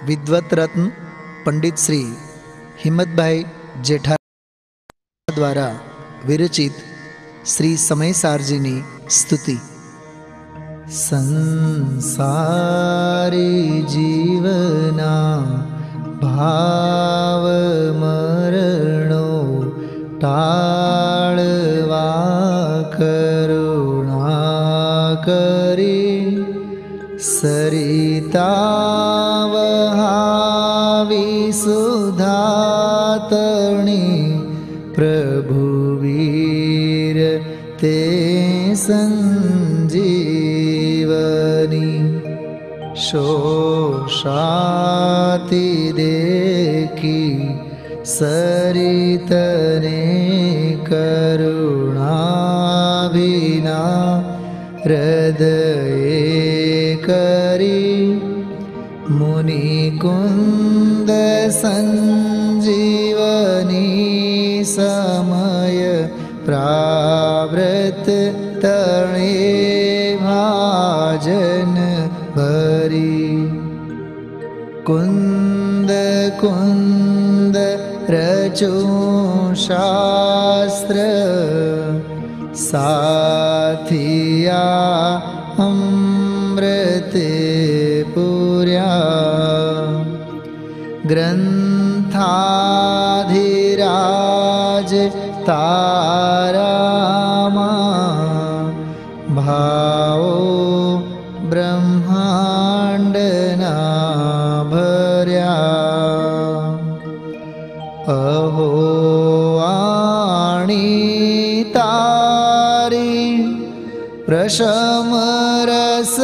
विद्वत रत्न पंडित श्री हिम्मतभाई जेठा द्वारा विरचित श्री समय सारजीनी स्तुति। संसारी जीवना भाव मरणो टाळवा करुणा करी सरिता वहावी सुधातणी प्रभुवीर ते संजीवनी शोषाति देखी सरितने करुणा विना हृदये करी मुनिकुंद संजीवनी समय प्रावृत तणे भाजन भरी कुंद कुंद रचो शास्त्र साथिया अमृते पुर्या ग्रंथाधिराज तारामा भावो ब्रह्मांडना भर्या अहो वाणी तारी प्रशम रस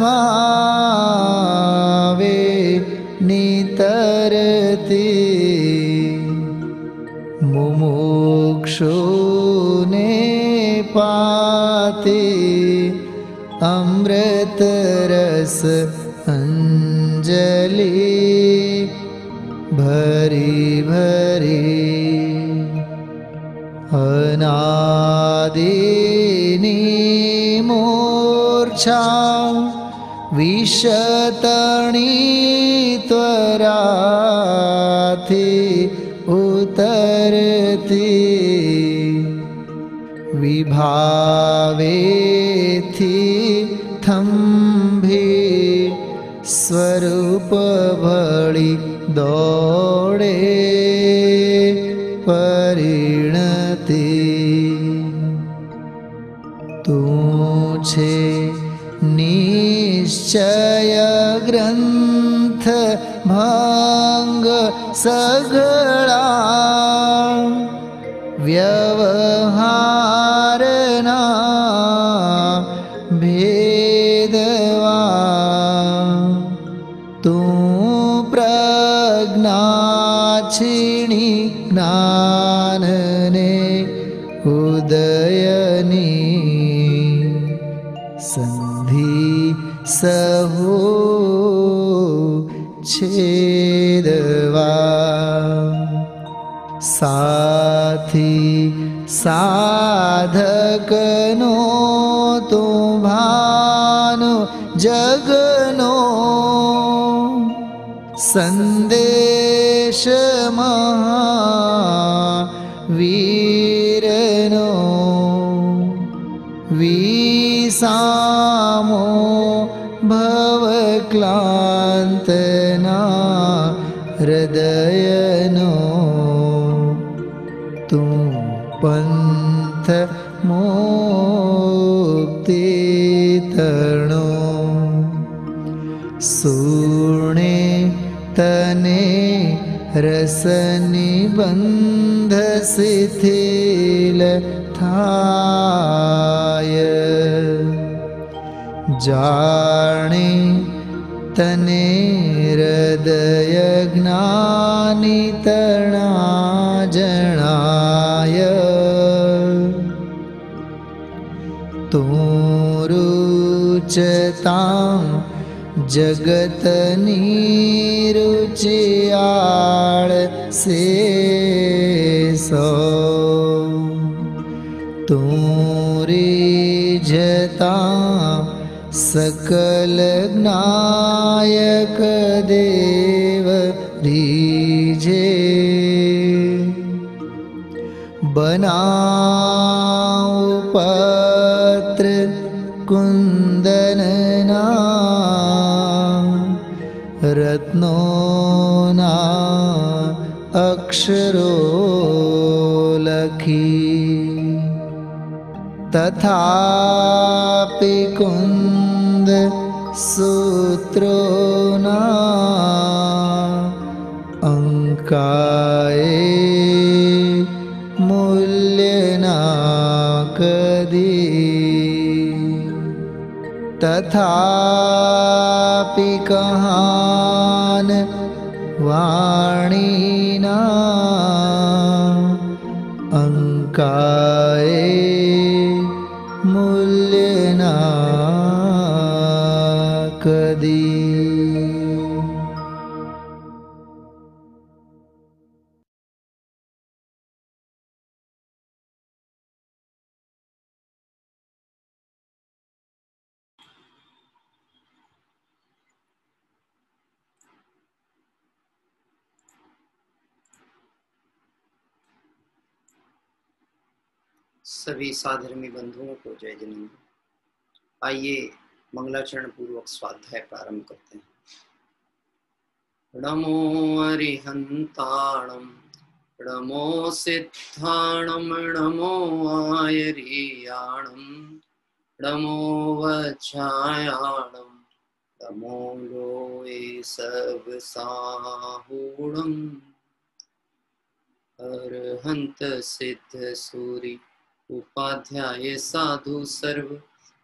भावे नितरती मुमुक्षुने पाते अमृत रस अंजलि भरी भरी अनादिनी मूर्छा विशतणी त्वराथी उतरती विभावेथी थंभी स्वरूप भळी दौड़े परिणति तू छे निश्चय ग्रंथ भांग सगळा व्यवहारना भेदवा तू प्रज्ञाक्षिणी ज्ञानने उदयनी संधि सहो छेदवा साथी साधकनो तो भानो जगनो संदेश महावीरनो विसामो भवक्लांतना हृदयनो तू पंथ मुक्ति तरणो सुणे तने रसनि बंध शिथिल थाय जाने तने हृदय ज्ञानी तणा जनाय तू रुचतां जगतनी रुचियाळ से सो तू रिझता सकल ज्ञायक देव रीझे बनाऊ पत्र कुंदनना रत्नोना अक्षरो लखी तथापि कुंद सूत्रोना अंकाए मूल्यना कदी तथापि कहान वाणीना मूल्यना कदी। सभी साधर्मी बंधुओं को जय जिनेन्द्र। आइए मंगलाचरण पूर्वक स्वाध्याय प्रारंभ करते हैं। नमो अरिहंताणं नमो सिद्धाणं नमो आयर्याणं नमो वज्रायाणं नमो लोये सब साहूणं अरहंत सिद्ध सूरि उपाध्याय साधु सर्व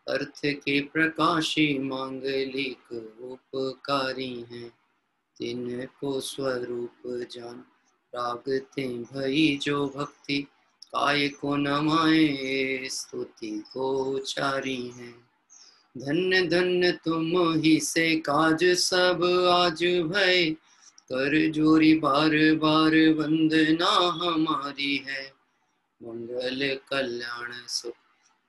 अर्थ के प्रकाशी मांगलिक उपकारी हैं। तिनको स्वरूप जान रागते भई जो भक्ति काय को नमाए स्तुति को चारी हैं। धन्य धन्य तुम ही से काज सब आज भय कर जोरी बार बार वंदना हमारी है। मंगल कल्याण सुख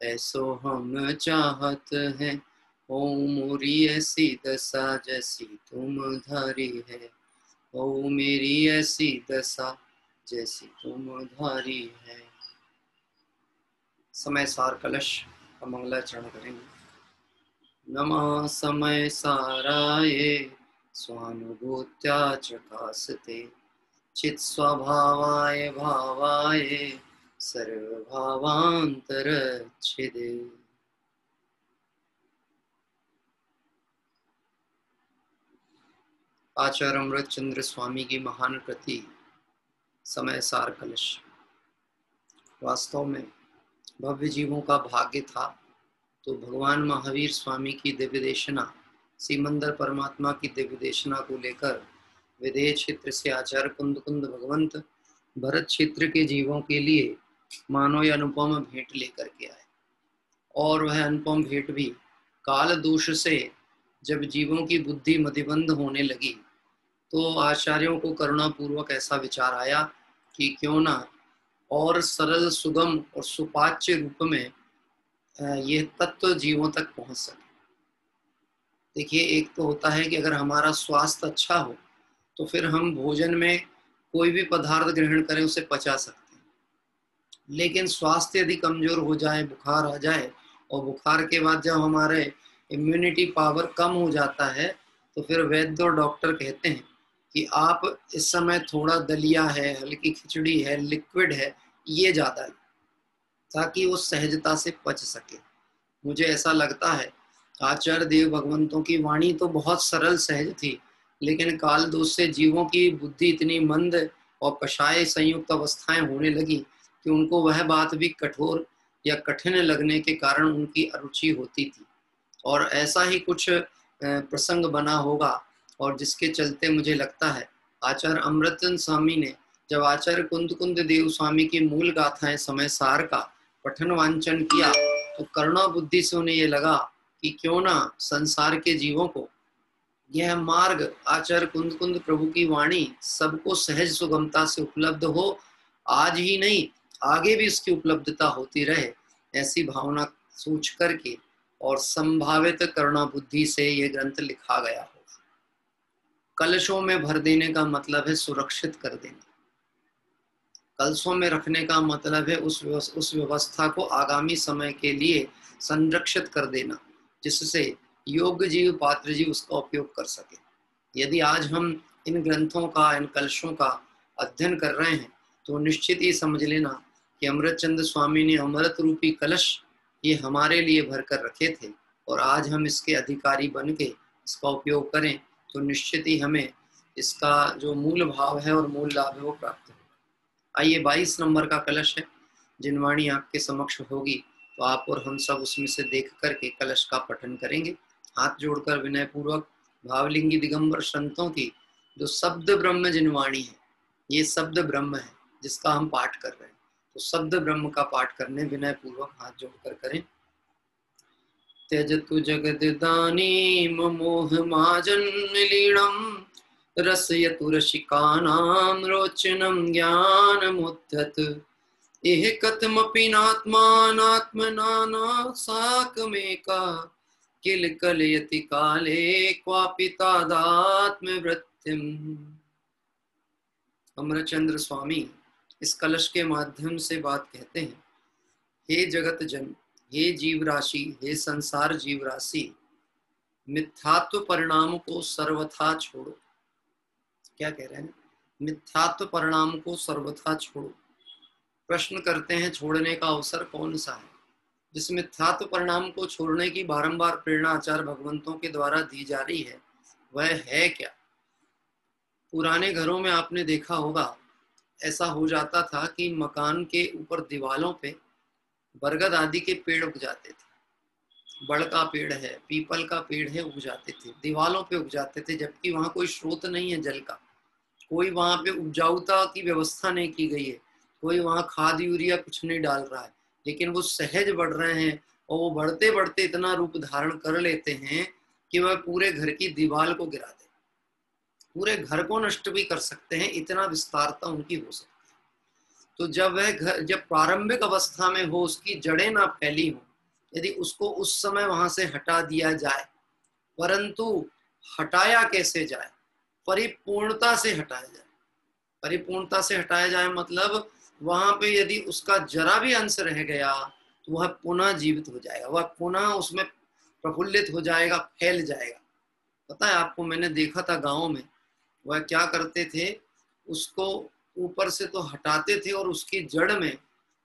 ऐसो हम चाहत हैं। ओ मोरी ऐसी दशा जैसी तुम धारी है। ओ मेरी ऐसी दशा जैसी तुम धारी है। समय सार कलश का मंगलाचरण करेंगे। नमः समय साराये स्वानुभूत्या चकासते चित् स्वभावाय भावाय सर्वभावांतरच्छिदे। आचार्य अमृत चंद्र स्वामी की महान कृति समय सार कलश वास्तव में भव्य जीवों का भाग्य था तो भगवान महावीर स्वामी की दिव्य देशना, सीमंदर परमात्मा की दिव्य देशना को लेकर विदेह क्षेत्र से आचार्य कुंद कुंद भगवंत भरत क्षेत्र के जीवों के लिए मानो या अनुपम भेंट लेकर के आए। और वह अनुपम भेंट भी काल दोष से जब जीवों की बुद्धि मतिबंध होने लगी तो आचार्यों को करुणापूर्वक ऐसा विचार आया कि क्यों ना और सरल सुगम और सुपाच्य रूप में यह तत्व जीवों तक पहुंच सके। देखिए, एक तो होता है कि अगर हमारा स्वास्थ्य अच्छा हो तो फिर हम भोजन में कोई भी पदार्थ ग्रहण करें उसे पचा सकते हैं, लेकिन स्वास्थ्य यदि कमजोर हो जाए, बुखार आ जाए और बुखार के बाद जब हमारे इम्यूनिटी पावर कम हो जाता है तो फिर वैद्य और डॉक्टर कहते हैं कि आप इस समय थोड़ा दलिया है, हल्की खिचड़ी है, लिक्विड है, ये ज़्यादा है ताकि वो सहजता से पच सके। मुझे ऐसा लगता है आचार्य देव भगवंतों की वाणी तो बहुत सरल सहज थी, लेकिन काल दोष से जीवों की बुद्धि इतनी मंद और कषाय संयुक्त अवस्थाएं होने लगी कि उनको वह बात भी कठोर या कठिन लगने के कारण उनकी अरुचि होती थी। और ऐसा ही कुछ प्रसंग बना होगा और जिसके चलते मुझे लगता है आचार्य अमृतचंद स्वामी ने जब आचार्य कुंद कुंद देव स्वामी की मूल गाथाएं समय सार का पठन वांचन किया तो करुणा बुद्धि से उन्हें ये लगा कि क्यों ना संसार के जीवों को यह मार्ग आचार्य कुंद कुंद प्रभु की वाणी सबको सहज सुगमता से उपलब्ध हो, आज ही नहीं आगे भी इसकी उपलब्धता होती रहे, ऐसी भावना सोच करके और संभावित करुणा बुद्धि से यह ग्रंथ लिखा गया होगा। कलशों में भर देने का मतलब है सुरक्षित कर देना। कलशों में रखने का मतलब है उस व्यवस्था को आगामी समय के लिए संरक्षित कर देना, जिससे योग्य जीव पात्र जीव उसका उपयोग कर सके। यदि आज हम इन ग्रंथों का, इन कलशों का अध्ययन कर रहे हैं तो निश्चित ही समझ लेना कि अमृतचंद स्वामी ने अमृत रूपी कलश ये हमारे लिए भर कर रखे थे और आज हम इसके अधिकारी बन के इसका उपयोग करें तो निश्चित ही हमें इसका जो मूल भाव है और मूल लाभ है वो प्राप्त होगा। आइए 22 नंबर का कलश है, जिनवाणी आपके समक्ष होगी तो आप और हम सब उसमें से देख करके कलश का पठन करेंगे। हाथ जोड़कर विनय पूर्वक भावलिंगी दिगंबर संतों की जो शब्द ब्रह्म जिनवाणी है, ये शब्द ब्रह्म है जिसका हम पाठ कर रहे हैं, तो शब्द ब्रह्म का पाठ करने विनय पूर्वक हाथ जोड़कर करें। त्यजतु जगदानीम मोह माजन्मीलीणम् रसयतु रसिकानां रोचनं ज्ञानमुद्धत एह कथमपि नात्मानात्मना साकमेका किल कलयति काले क्वापि तादात्मवृत्तिम्। अमरचंद्र स्वामी इस कलश के माध्यम से बात कहते हैं, हे जगत जन, हे जीव राशि, हे संसार जीव राशि, मिथ्यात्व परिणाम को सर्वथा छोड़ो। क्या कह रहे हैं? मिथ्यात्व परिणाम को सर्वथा छोड़ो। प्रश्न करते हैं छोड़ने का अवसर कौन सा है? जिस मिथ्यात्व परिणाम को छोड़ने की बारंबार प्रेरणा आचार्य भगवंतों के द्वारा दी जा रही है वह है क्या? पुराने घरों में आपने देखा होगा, ऐसा हो जाता था कि मकान के ऊपर दीवालों पे बरगद आदि के पेड़ उग जाते थे। बड़ का पेड़ है, पीपल का पेड़ है, उग जाते थे, दीवालों पे उग जाते थे, जबकि वहां कोई स्रोत नहीं है जल का, कोई वहां पे उपजाऊता की व्यवस्था नहीं की गई है, कोई वहां खाद यूरिया कुछ नहीं डाल रहा है, लेकिन वो सहज बढ़ रहे हैं और वो बढ़ते बढ़ते इतना रूप धारण कर लेते हैं कि वह पूरे घर की दीवार को गिरा दे, पूरे घर को नष्ट भी कर सकते हैं, इतना विस्तारता उनकी हो सकती है। तो जब वह घर जब प्रारंभिक अवस्था में हो, उसकी जड़ें ना फैली हो, यदि उसको उस समय वहां से हटा दिया जाए, परंतु हटाया कैसे जाए? परिपूर्णता से हटाया जाए। परिपूर्णता से हटाया जाए मतलब वहां पे यदि उसका जरा भी अंश रह गया तो वह पुनः जीवित हो जाएगा, वह पुनः उसमें प्रफुल्लित हो जाएगा, फैल जाएगा। पता है आपको, मैंने देखा था गांव में, वह क्या करते थे, उसको ऊपर से तो हटाते थे और उसकी जड़ में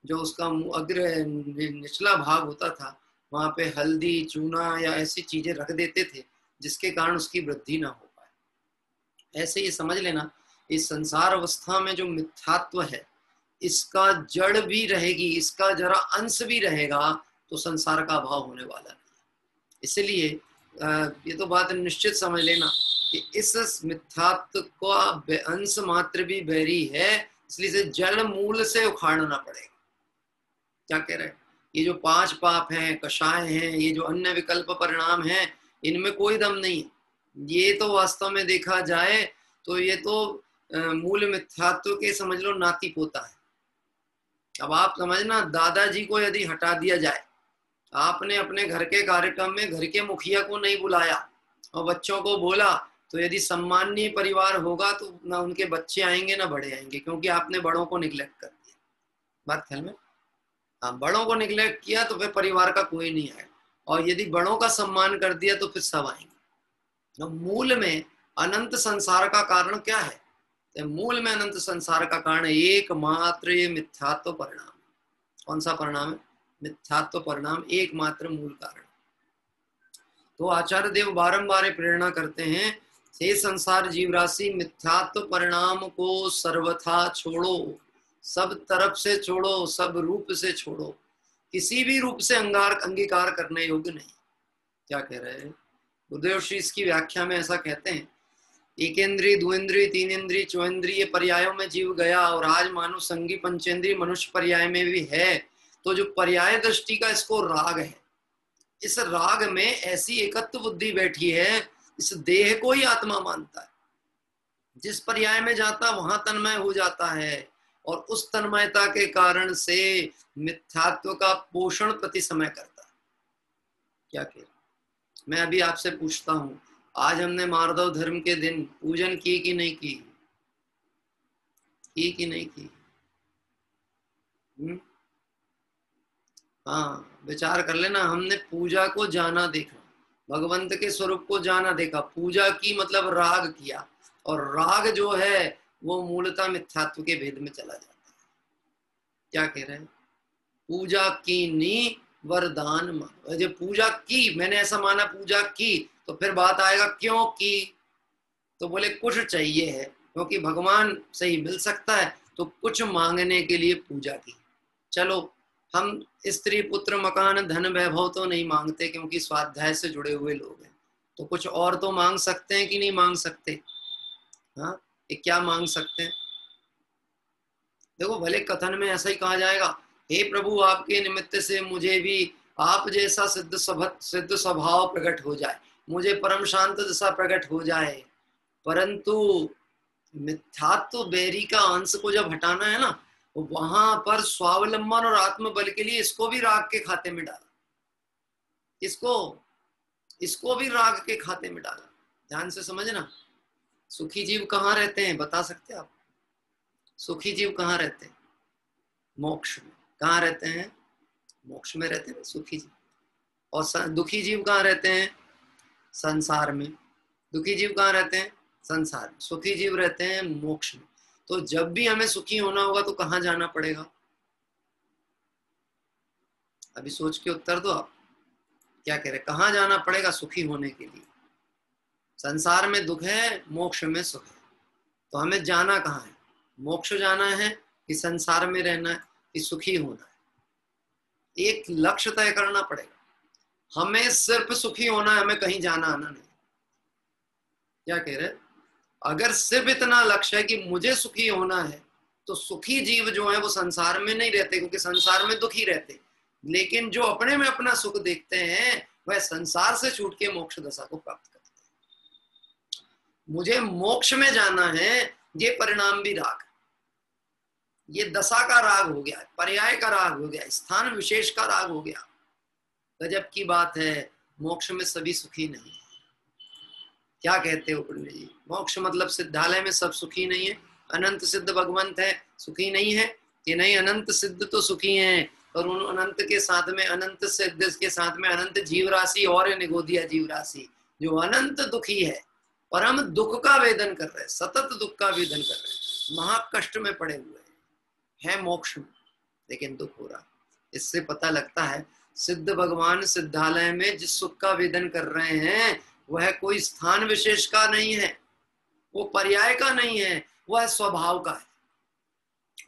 जो उसका अग्र निचला भाग होता था वहां पे हल्दी, चूना या ऐसी चीजें रख देते थे जिसके कारण उसकी वृद्धि ना हो पाए। ऐसे ही समझ लेना, इस संसार अवस्था में जो मिथ्यात्व है इसका जड़ भी रहेगी, इसका जरा अंश भी रहेगा तो संसार का अभाव होने वाला नहीं। इसलिए ये तो बात निश्चित समझ लेना कि इस मिथ्यात्व का अंश मात्र भी बैरी है, इसलिए इसे जड़ मूल से उखाड़ना पड़ेगा। क्या कह रहे हैं? ये जो 5 पाप हैं, कषाय हैं, ये जो अन्य विकल्प परिणाम हैं, इनमें कोई दम नहीं। ये तो वास्तव में देखा जाए तो ये तो मूल मिथ्यात्व के समझ लो नाती पोता है। अब आप समझना, दादाजी को यदि हटा दिया जाए, आपने अपने घर के कार्यक्रम में घर के मुखिया को नहीं बुलाया और बच्चों को बोला, तो यदि सम्माननीय परिवार होगा तो ना उनके बच्चे आएंगे ना बड़े आएंगे, क्योंकि आपने बड़ों को निग्लेक्ट कर दिया। बात ख्याल में? हाँ, बड़ों को निग्लेक्ट किया तो फिर परिवार का कोई नहीं आएगा, और यदि बड़ों का सम्मान कर दिया तो फिर सब आएंगे। तो मूल में अनंत संसार का कारण क्या है? तो मूल में अनंत संसार का कारण एकमात्र ये मिथ्यात्व परिणाम। कौन सा परिणाम है? मिथ्यात्व परिणाम एकमात्र मूल कारण। तो आचार्य देव बारंबार प्रेरणा करते हैं, हे संसार जीव राशि, मिथ्यात्व परिणाम को सर्वथा छोड़ो, सब तरफ से छोड़ो, सब रूप से छोड़ो, किसी भी रूप से अंगीकार करने योग्य नहीं। क्या कह रहे हैं गुरुदेव श्री? इसकी व्याख्या में ऐसा कहते हैं, एकेंद्रीय, द्विंद्रीय, तीनेंद्रीय, चौंद्रीय पर्यायों में जीव गया और आज मानो संगी पंचेंद्रीय मनुष्य पर्याय में भी है। तो जो पर्याय दृष्टि का इसको राग है, इस राग में ऐसी एकत्व बुद्धि बैठी है, इस देह को ही आत्मा मानता है, जिस पर्याय में जाता वहां तन्मय हो जाता है, और उस तन्मयता के कारण से मिथ्यात्व का पोषण प्रति समय करता है। क्या कह रहे? मैं अभी आपसे पूछता हूं, आज हमने माधव धर्म के दिन पूजन की कि नहीं की? की कि नहीं की? हाँ, विचार कर लेना। हमने पूजा को जाना देखा, भगवंत के स्वरूप को जाना देखा, पूजा की मतलब राग किया, और राग जो है वो मूलतः मिथ्यात्व के भेद में चला जाता है। क्या कह रहे हैं? पूजा की नी वरदान मानो। जब पूजा की, मैंने ऐसा माना पूजा की, तो फिर बात आएगा क्यों की? तो बोले कुछ चाहिए है, क्योंकि भगवान से ही मिल सकता है, तो कुछ मांगने के लिए पूजा की। चलो, हम स्त्री पुत्र मकान धन वैभव तो नहीं मांगते, क्योंकि स्वाध्याय से जुड़े हुए लोग हैं, तो कुछ और तो मांग सकते हैं कि नहीं मांग सकते? हाँ, ये क्या मांग सकते हैं? देखो भले कथन में ऐसा ही कहा जाएगा, हे प्रभु आपके निमित्त से मुझे भी आप जैसा सिद्ध स्वभाव प्रकट हो जाए, मुझे परम शांत दशा प्रकट हो जाए, परंतु मिथ्यात्व बैरी का अंश को जब हटाना है ना, वहां पर स्वावलंबन और आत्मबल के लिए इसको भी राग के खाते में डाला, इसको भी राग के खाते में डाला। ध्यान से समझना। सुखी जीव कहाँ रहते हैं, बता सकते हैं आप? सुखी जीव कहाँ रहते हैं? मोक्ष में। कहाँ रहते हैं? मोक्ष में रहते हैं सुखी जीव। और दुखी जीव कहाँ रहते हैं? संसार में। दुखी जीव कहाँ रहते हैं? संसार में। सुखी जीव रहते हैं मोक्ष में। तो जब भी हमें सुखी होना होगा तो कहाँ जाना पड़ेगा? अभी सोच के उत्तर दो आप, क्या कह रहे, कहाँ जाना पड़ेगा सुखी होने के लिए? संसार में दुख है, मोक्ष में सुख है, तो हमें जाना कहाँ है? मोक्ष जाना है कि संसार में रहना है कि सुखी होना है? एक लक्ष्य तय करना पड़ेगा। हमें सिर्फ सुखी होना है, हमें कहीं जाना आना नहीं। क्या कह रहे? अगर सिर्फ इतना लक्ष्य है कि मुझे सुखी होना है, तो सुखी जीव जो है वो संसार में नहीं रहते, क्योंकि संसार में दुखी रहते। लेकिन जो अपने में अपना सुख देखते हैं वह संसार से छूट के मोक्ष दशा को प्राप्त करते हैं। मुझे मोक्ष में जाना है, ये परिणाम भी राग, ये दशा का राग हो गया, पर्याय का राग हो गया, स्थान विशेष का राग हो गया। गजब की बात है, मोक्ष में सभी सुखी नहीं। क्या कहते हो पंडित जी? मोक्ष मतलब सिद्धालय में सब सुखी नहीं है? अनंत सिद्ध भगवंत है, सुखी नहीं है कि नहीं? अनंत सिद्ध तो सुखी हैं, और उन अनंत के साथ में, अनंत सिद्ध के साथ में अनंत जीव राशि और निगोदिया जीव राशि जो अनंत दुखी है, परम दुख का वेदन कर रहे, सतत दुख का वेदन कर रहे, महाकष्ट में पड़े हुए है मोक्ष में, लेकिन दुख हो रहा। इससे पता लगता है सिद्ध भगवान सिद्धालय में जिस सुख का वेदन कर रहे हैं वह कोई स्थान विशेष का नहीं है, वो पर्याय का नहीं है, वह स्वभाव का है।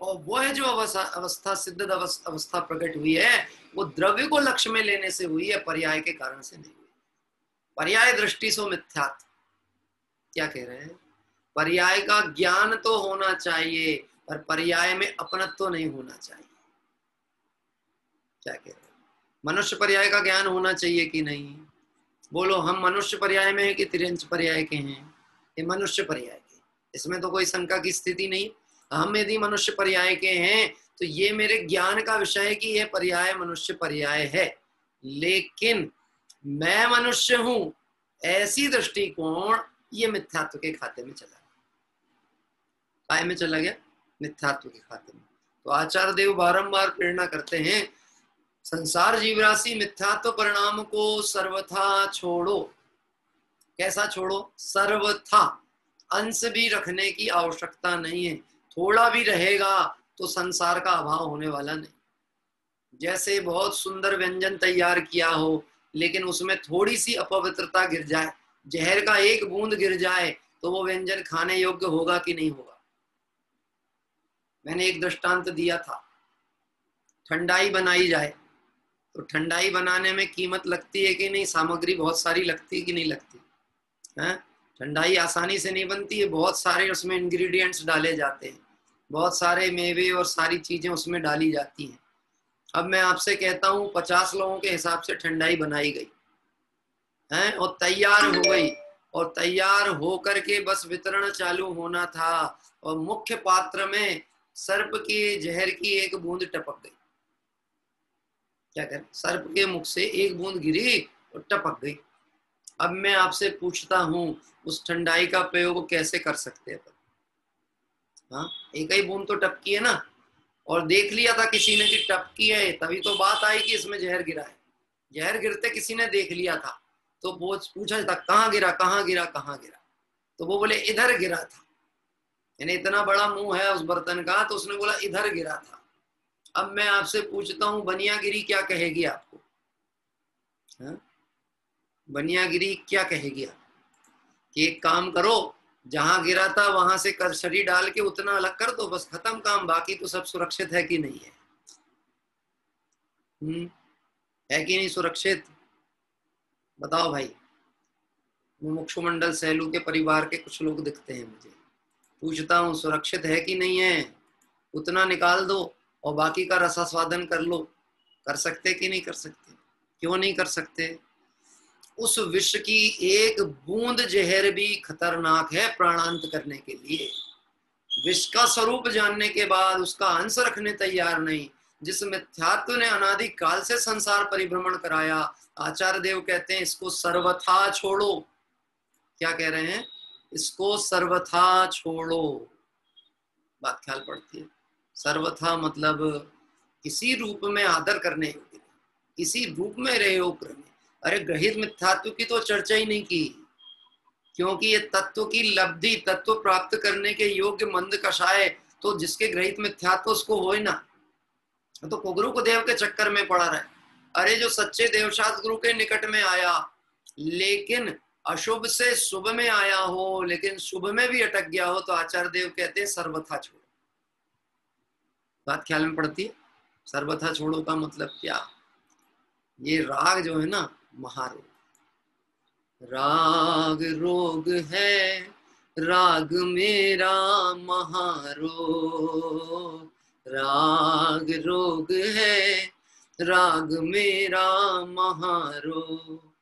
और वह जो अवस्था सिद्ध अवस्था प्रकट हुई है वो द्रव्य को लक्ष्य में लेने से हुई है, पर्याय के कारण से नहीं हुई। पर्याय दृष्टि सो मिथ्यात्व। क्या कह रहे हैं? पर्याय का ज्ञान तो होना चाहिए, पर पर्याय में अपनत्व तो नहीं होना चाहिए। क्या कह रहे हैं? मनुष्य पर्याय का ज्ञान होना चाहिए कि नहीं? बोलो, हम मनुष्य पर्याय में है कि तिर्यंच पर्याय के हैं? ये मनुष्य पर्याय के, इसमें तो कोई शंका की स्थिति नहीं। हम यदि मनुष्य पर्याय के हैं तो ये मेरे ज्ञान का विषय है कि यह पर्याय मनुष्य पर्याय है, लेकिन मैं मनुष्य हूं ऐसी दृष्टिकोण ये मिथ्यात्व के खाते में चला गया। काय में चला गया? मिथ्यात्व के खाते में। तो आचार्य देव बारंबार प्रेरणा करते हैं, संसार जीवराशि मिथ्यात्व परिणाम को सर्वथा छोड़ो। कैसा छोड़ो? सर्वथा। अंश भी रखने की आवश्यकता नहीं है, थोड़ा भी रहेगा तो संसार का अभाव होने वाला नहीं। जैसे बहुत सुंदर व्यंजन तैयार किया हो, लेकिन उसमें थोड़ी सी अपवित्रता गिर जाए, जहर का एक बूंद गिर जाए, तो वो व्यंजन खाने योग्य होगा कि नहीं होगा? मैंने एक दृष्टांत दिया था, ठंडाई बनाई जाए तो ठंडाई बनाने में कीमत लगती है कि नहीं? सामग्री बहुत सारी लगती है कि नहीं लगती है? ठंडाई आसानी से नहीं बनती है, बहुत सारे उसमें इंग्रेडिएंट्स डाले जाते हैं, बहुत सारे मेवे और सारी चीजें उसमें डाली जाती हैं। अब मैं आपसे कहता हूँ 50 लोगों के हिसाब से ठंडाई बनाई गई है और तैयार हो गई, और तैयार हो करके बस वितरण चालू होना था, और मुख्य पात्र में सर्प के जहर की एक बूंद टपक गई। क्या करें? सर्प के मुख से एक बूंद गिरी और टपक गई। अब मैं आपसे पूछता हूं, उस ठंडाई का प्रयोग कैसे कर सकते हैं? हाँ, एक ही बूंद तो टपकी है ना, और देख लिया था किसी ने कि टपकी है, तभी तो बात आई कि इसमें जहर गिरा है। जहर गिरते किसी ने देख लिया था तो वो पूछा था कहाँ गिरा, कहाँ गिरा, कहाँ गिरा? तो वो बोले इधर गिरा था। यानी इतना बड़ा मुंह है उस बर्तन का, तो उसने बोला इधर गिरा था। अब मैं आपसे पूछता हूँ, बनियागिरी क्या कहेगी आपको? हाँ? बनियागिरी क्या कहेगी आप? कि एक काम करो, जहां गिरा था वहां से करछड़ी डाल के उतना अलग कर दो, बस खत्म काम, बाकी तो सब सुरक्षित है कि नहीं है? है कि नहीं सुरक्षित? बताओ भाई। मुक्षुमंडल सैलू के परिवार के कुछ लोग दिखते हैं मुझे, पूछता हूँ सुरक्षित है कि नहीं है? उतना निकाल दो और बाकी का रसास्वादन कर लो। कर सकते कि नहीं कर सकते? क्यों नहीं कर सकते? उस विष की एक बूंद जहर भी खतरनाक है प्राणांत करने के लिए। विष का स्वरूप जानने के बाद उसका अंश रखने तैयार नहीं। जिस मिथ्यात्व ने अनादि काल से संसार परिभ्रमण कराया, आचार्य देव कहते हैं इसको सर्वथा छोड़ो। क्या कह रहे हैं? इसको सर्वथा छोड़ो। बात ख्याल पड़ती है? सर्वथा मतलब किसी रूप में आदर करने योग्य, किसी रूप में रहे हो करने। अरे ग्रहित मिथ्यात्व की तो चर्चा ही नहीं की, क्योंकि ये तत्व की लब्धि, तत्व प्राप्त करने के योग्य मंद कषाय तो जिसके ग्रहित मिथ्यात्व उसको हो ही ना, तो कुगुरु को देव के चक्कर में पड़ा रहे। अरे जो सच्चे देवशास्त्र गुरु के निकट में आया लेकिन अशुभ से शुभ में आया हो, लेकिन शुभ में भी अटक गया हो, तो आचार्य देव कहते हैं सर्वथा छोड़ो। बात ख्याल में पड़ती है? सर्वथा छोड़ो का मतलब क्या? ये राग जो है ना, महारोग, राग रोग है, राग मेरा महारोग, राग रोग है, राग मेरा महारोग।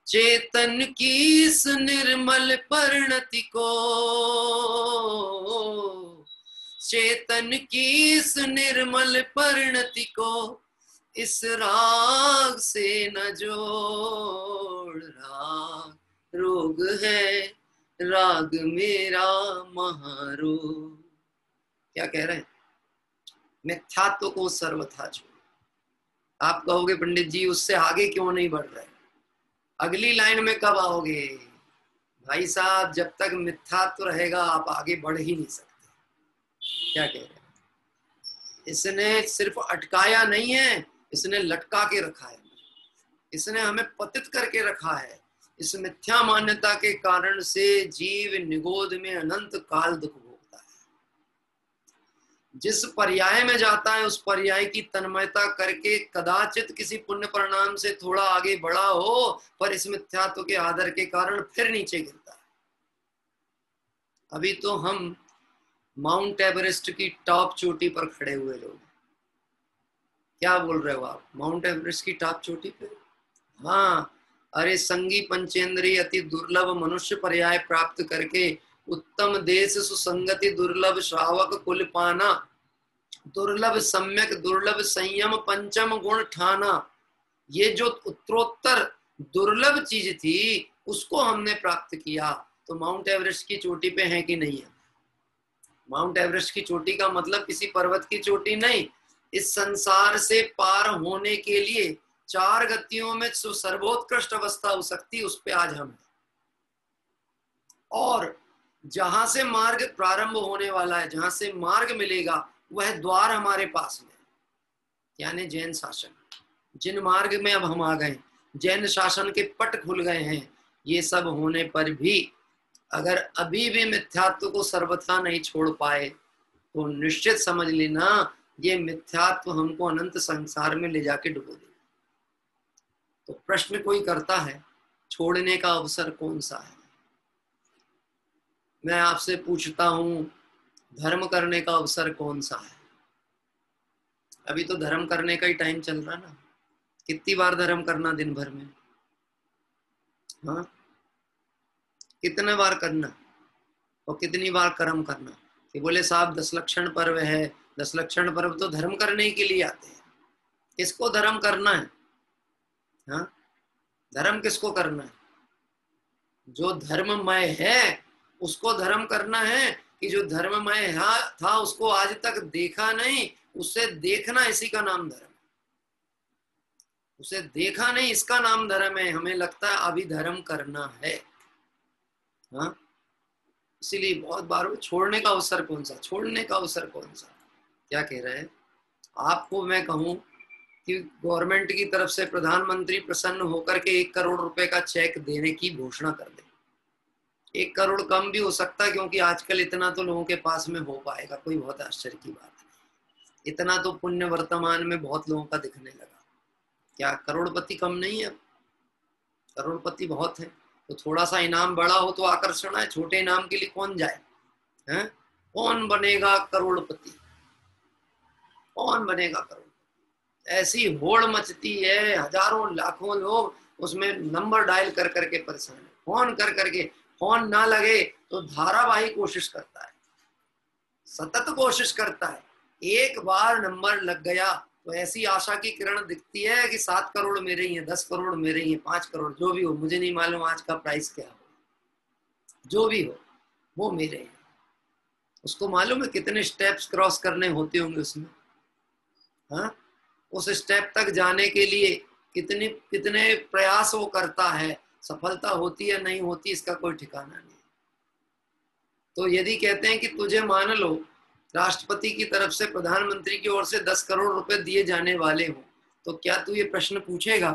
चेतन की इस निर्मल परिणति को, चेतन की इस निर्मल परिणति को इस राग से न जोड़। राग रोग है, राग मेरा महारोग। क्या कह रहे हैं? मिथ्यात्व को सर्वथा छोड़। आप कहोगे पंडित जी उससे आगे क्यों नहीं बढ़ रहे? अगली लाइन में कब आओगे? भाई साहब जब तक मिथ्यात्व रहेगा आप आगे बढ़ ही नहीं सकते। क्या कह रहे हैं? इसने सिर्फ अटकाया नहीं है, इसने लटका के रखा है, इसने हमें पतित करके रखा है। इस मिथ्या मान्यता के कारण से जीव निगोद में अनंत काल दुख भोगता है। जिस पर्याय में जाता है उस पर्याय की तन्मयता करके कदाचित किसी पुण्य परिणाम से थोड़ा आगे बढ़ा हो, पर इस मिथ्यात्व के आदर के कारण फिर नीचे गिरता है। अभी तो हम माउंट एवरेस्ट की टॉप चोटी पर खड़े हुए लोग। क्या बोल रहे हो आप? माउंट एवरेस्ट की टॉप चोटी पे? हाँ, अरे संगी पंचेंद्रिय अति दुर्लभ मनुष्य पर्याय प्राप्त करके उत्तम देश सुसंगति दुर्लभ श्रावक कुल पाना, दुर्लभ सम्यक दुर्लभ संयम पंचम गुण ठाना। ये जो उत्तरोत्तर दुर्लभ चीज थी उसको हमने प्राप्त किया। तो माउंट एवरेस्ट की चोटी पे है कि नहीं है? माउंट एवरेस्ट की चोटी का मतलब किसी पर्वत की चोटी नहीं। इस संसार से पार होने के लिए 4 गतियों में जो सर्वोत्कृष्ट अवस्था हो सकती, उस पे आज हम हैं। और जहां से मार्ग प्रारंभ होने वाला है, जहां से मार्ग मिलेगा, वह द्वार हमारे पास में, यानी जैन शासन। जिन मार्ग में अब हम आ गए, जैन शासन के पट खुल गए हैं। ये सब होने पर भी अगर अभी भी मिथ्यात्व को सर्वथा नहीं छोड़ पाए तो निश्चित समझ लेना ये मिथ्यात्व हमको अनंत संसार में ले जाके डुबो देगा। तो प्रश्न कोई करता है छोड़ने का अवसर कौन सा है? मैं आपसे पूछता हूं धर्म करने का अवसर कौन सा है? अभी तो धर्म करने का ही टाइम चल रहा ना। कितनी बार धर्म करना दिन भर में? हाँ, कितने बार करना और कितनी बार कर्म करना? कि बोले साहब 10 लक्षण पर्व है, 10 लक्षण पर्व तो धर्म करने के लिए आते हैं। किसको धर्म करना है? हाँ, धर्म किसको करना है? जो धर्ममय है उसको धर्म करना है, कि जो धर्ममय था उसको आज तक देखा नहीं, उसे देखना, इसी का नाम धर्म। उसे देखा नहीं, इसका नाम धर्म है। हमें लगता है अभी धर्म करना है। हाँ, इसीलिए बहुत बार छोड़ने का अवसर कौन सा, छोड़ने का अवसर कौन सा? क्या कह रहे हैं? आपको मैं कहूं कि गवर्नमेंट की तरफ से प्रधानमंत्री प्रसन्न होकर के 1 करोड़ रुपए का चेक देने की घोषणा कर दे। 1 करोड़ कम भी हो सकता है, क्योंकि आजकल इतना तो लोगों के पास में हो पाएगा, कोई बहुत आश्चर्य की बात नहीं। इतना तो पुण्य वर्तमान में बहुत लोगों का दिखने लगा। क्या करोड़पति कम नहीं है? करोड़पति बहुत है। तो थोड़ा सा इनाम बड़ा हो तो आकर्षण है। छोटे इनाम के लिए कौन जाए? हैं? कौन बनेगा करोड़पति? कौन बनेगा करोड़पति। ऐसी होड़ मचती है, हजारों लाखों लोग उसमें नंबर डायल कर करके परेशान है, फोन कर करके, फोन ना लगे तो धारावाही कोशिश करता है, सतत कोशिश करता है। एक बार नंबर लग गया तो ऐसी आशा की किरण दिखती है कि 7 करोड़ मेरे ही हैं, 10 करोड़ मेरे ही हैं, 5 करोड़ जो भी हो, मुझे नहीं मालूम आज का प्राइस क्या हो, जो भी हो वो मेरे हैं। उसको मालूम है कितने स्टेप्स क्रॉस करने होते होंगे उसमें, हाँ, उस स्टेप तक जाने के लिए कितने कितने प्रयास वो करता है, सफलता होती है नहीं होती इसका कोई ठिकाना नहीं। तो यदि कहते हैं कि तुझे मान लो राष्ट्रपति की तरफ से प्रधानमंत्री की ओर से 10 करोड़ रुपए दिए जाने वाले हो, तो क्या तू ये प्रश्न पूछेगा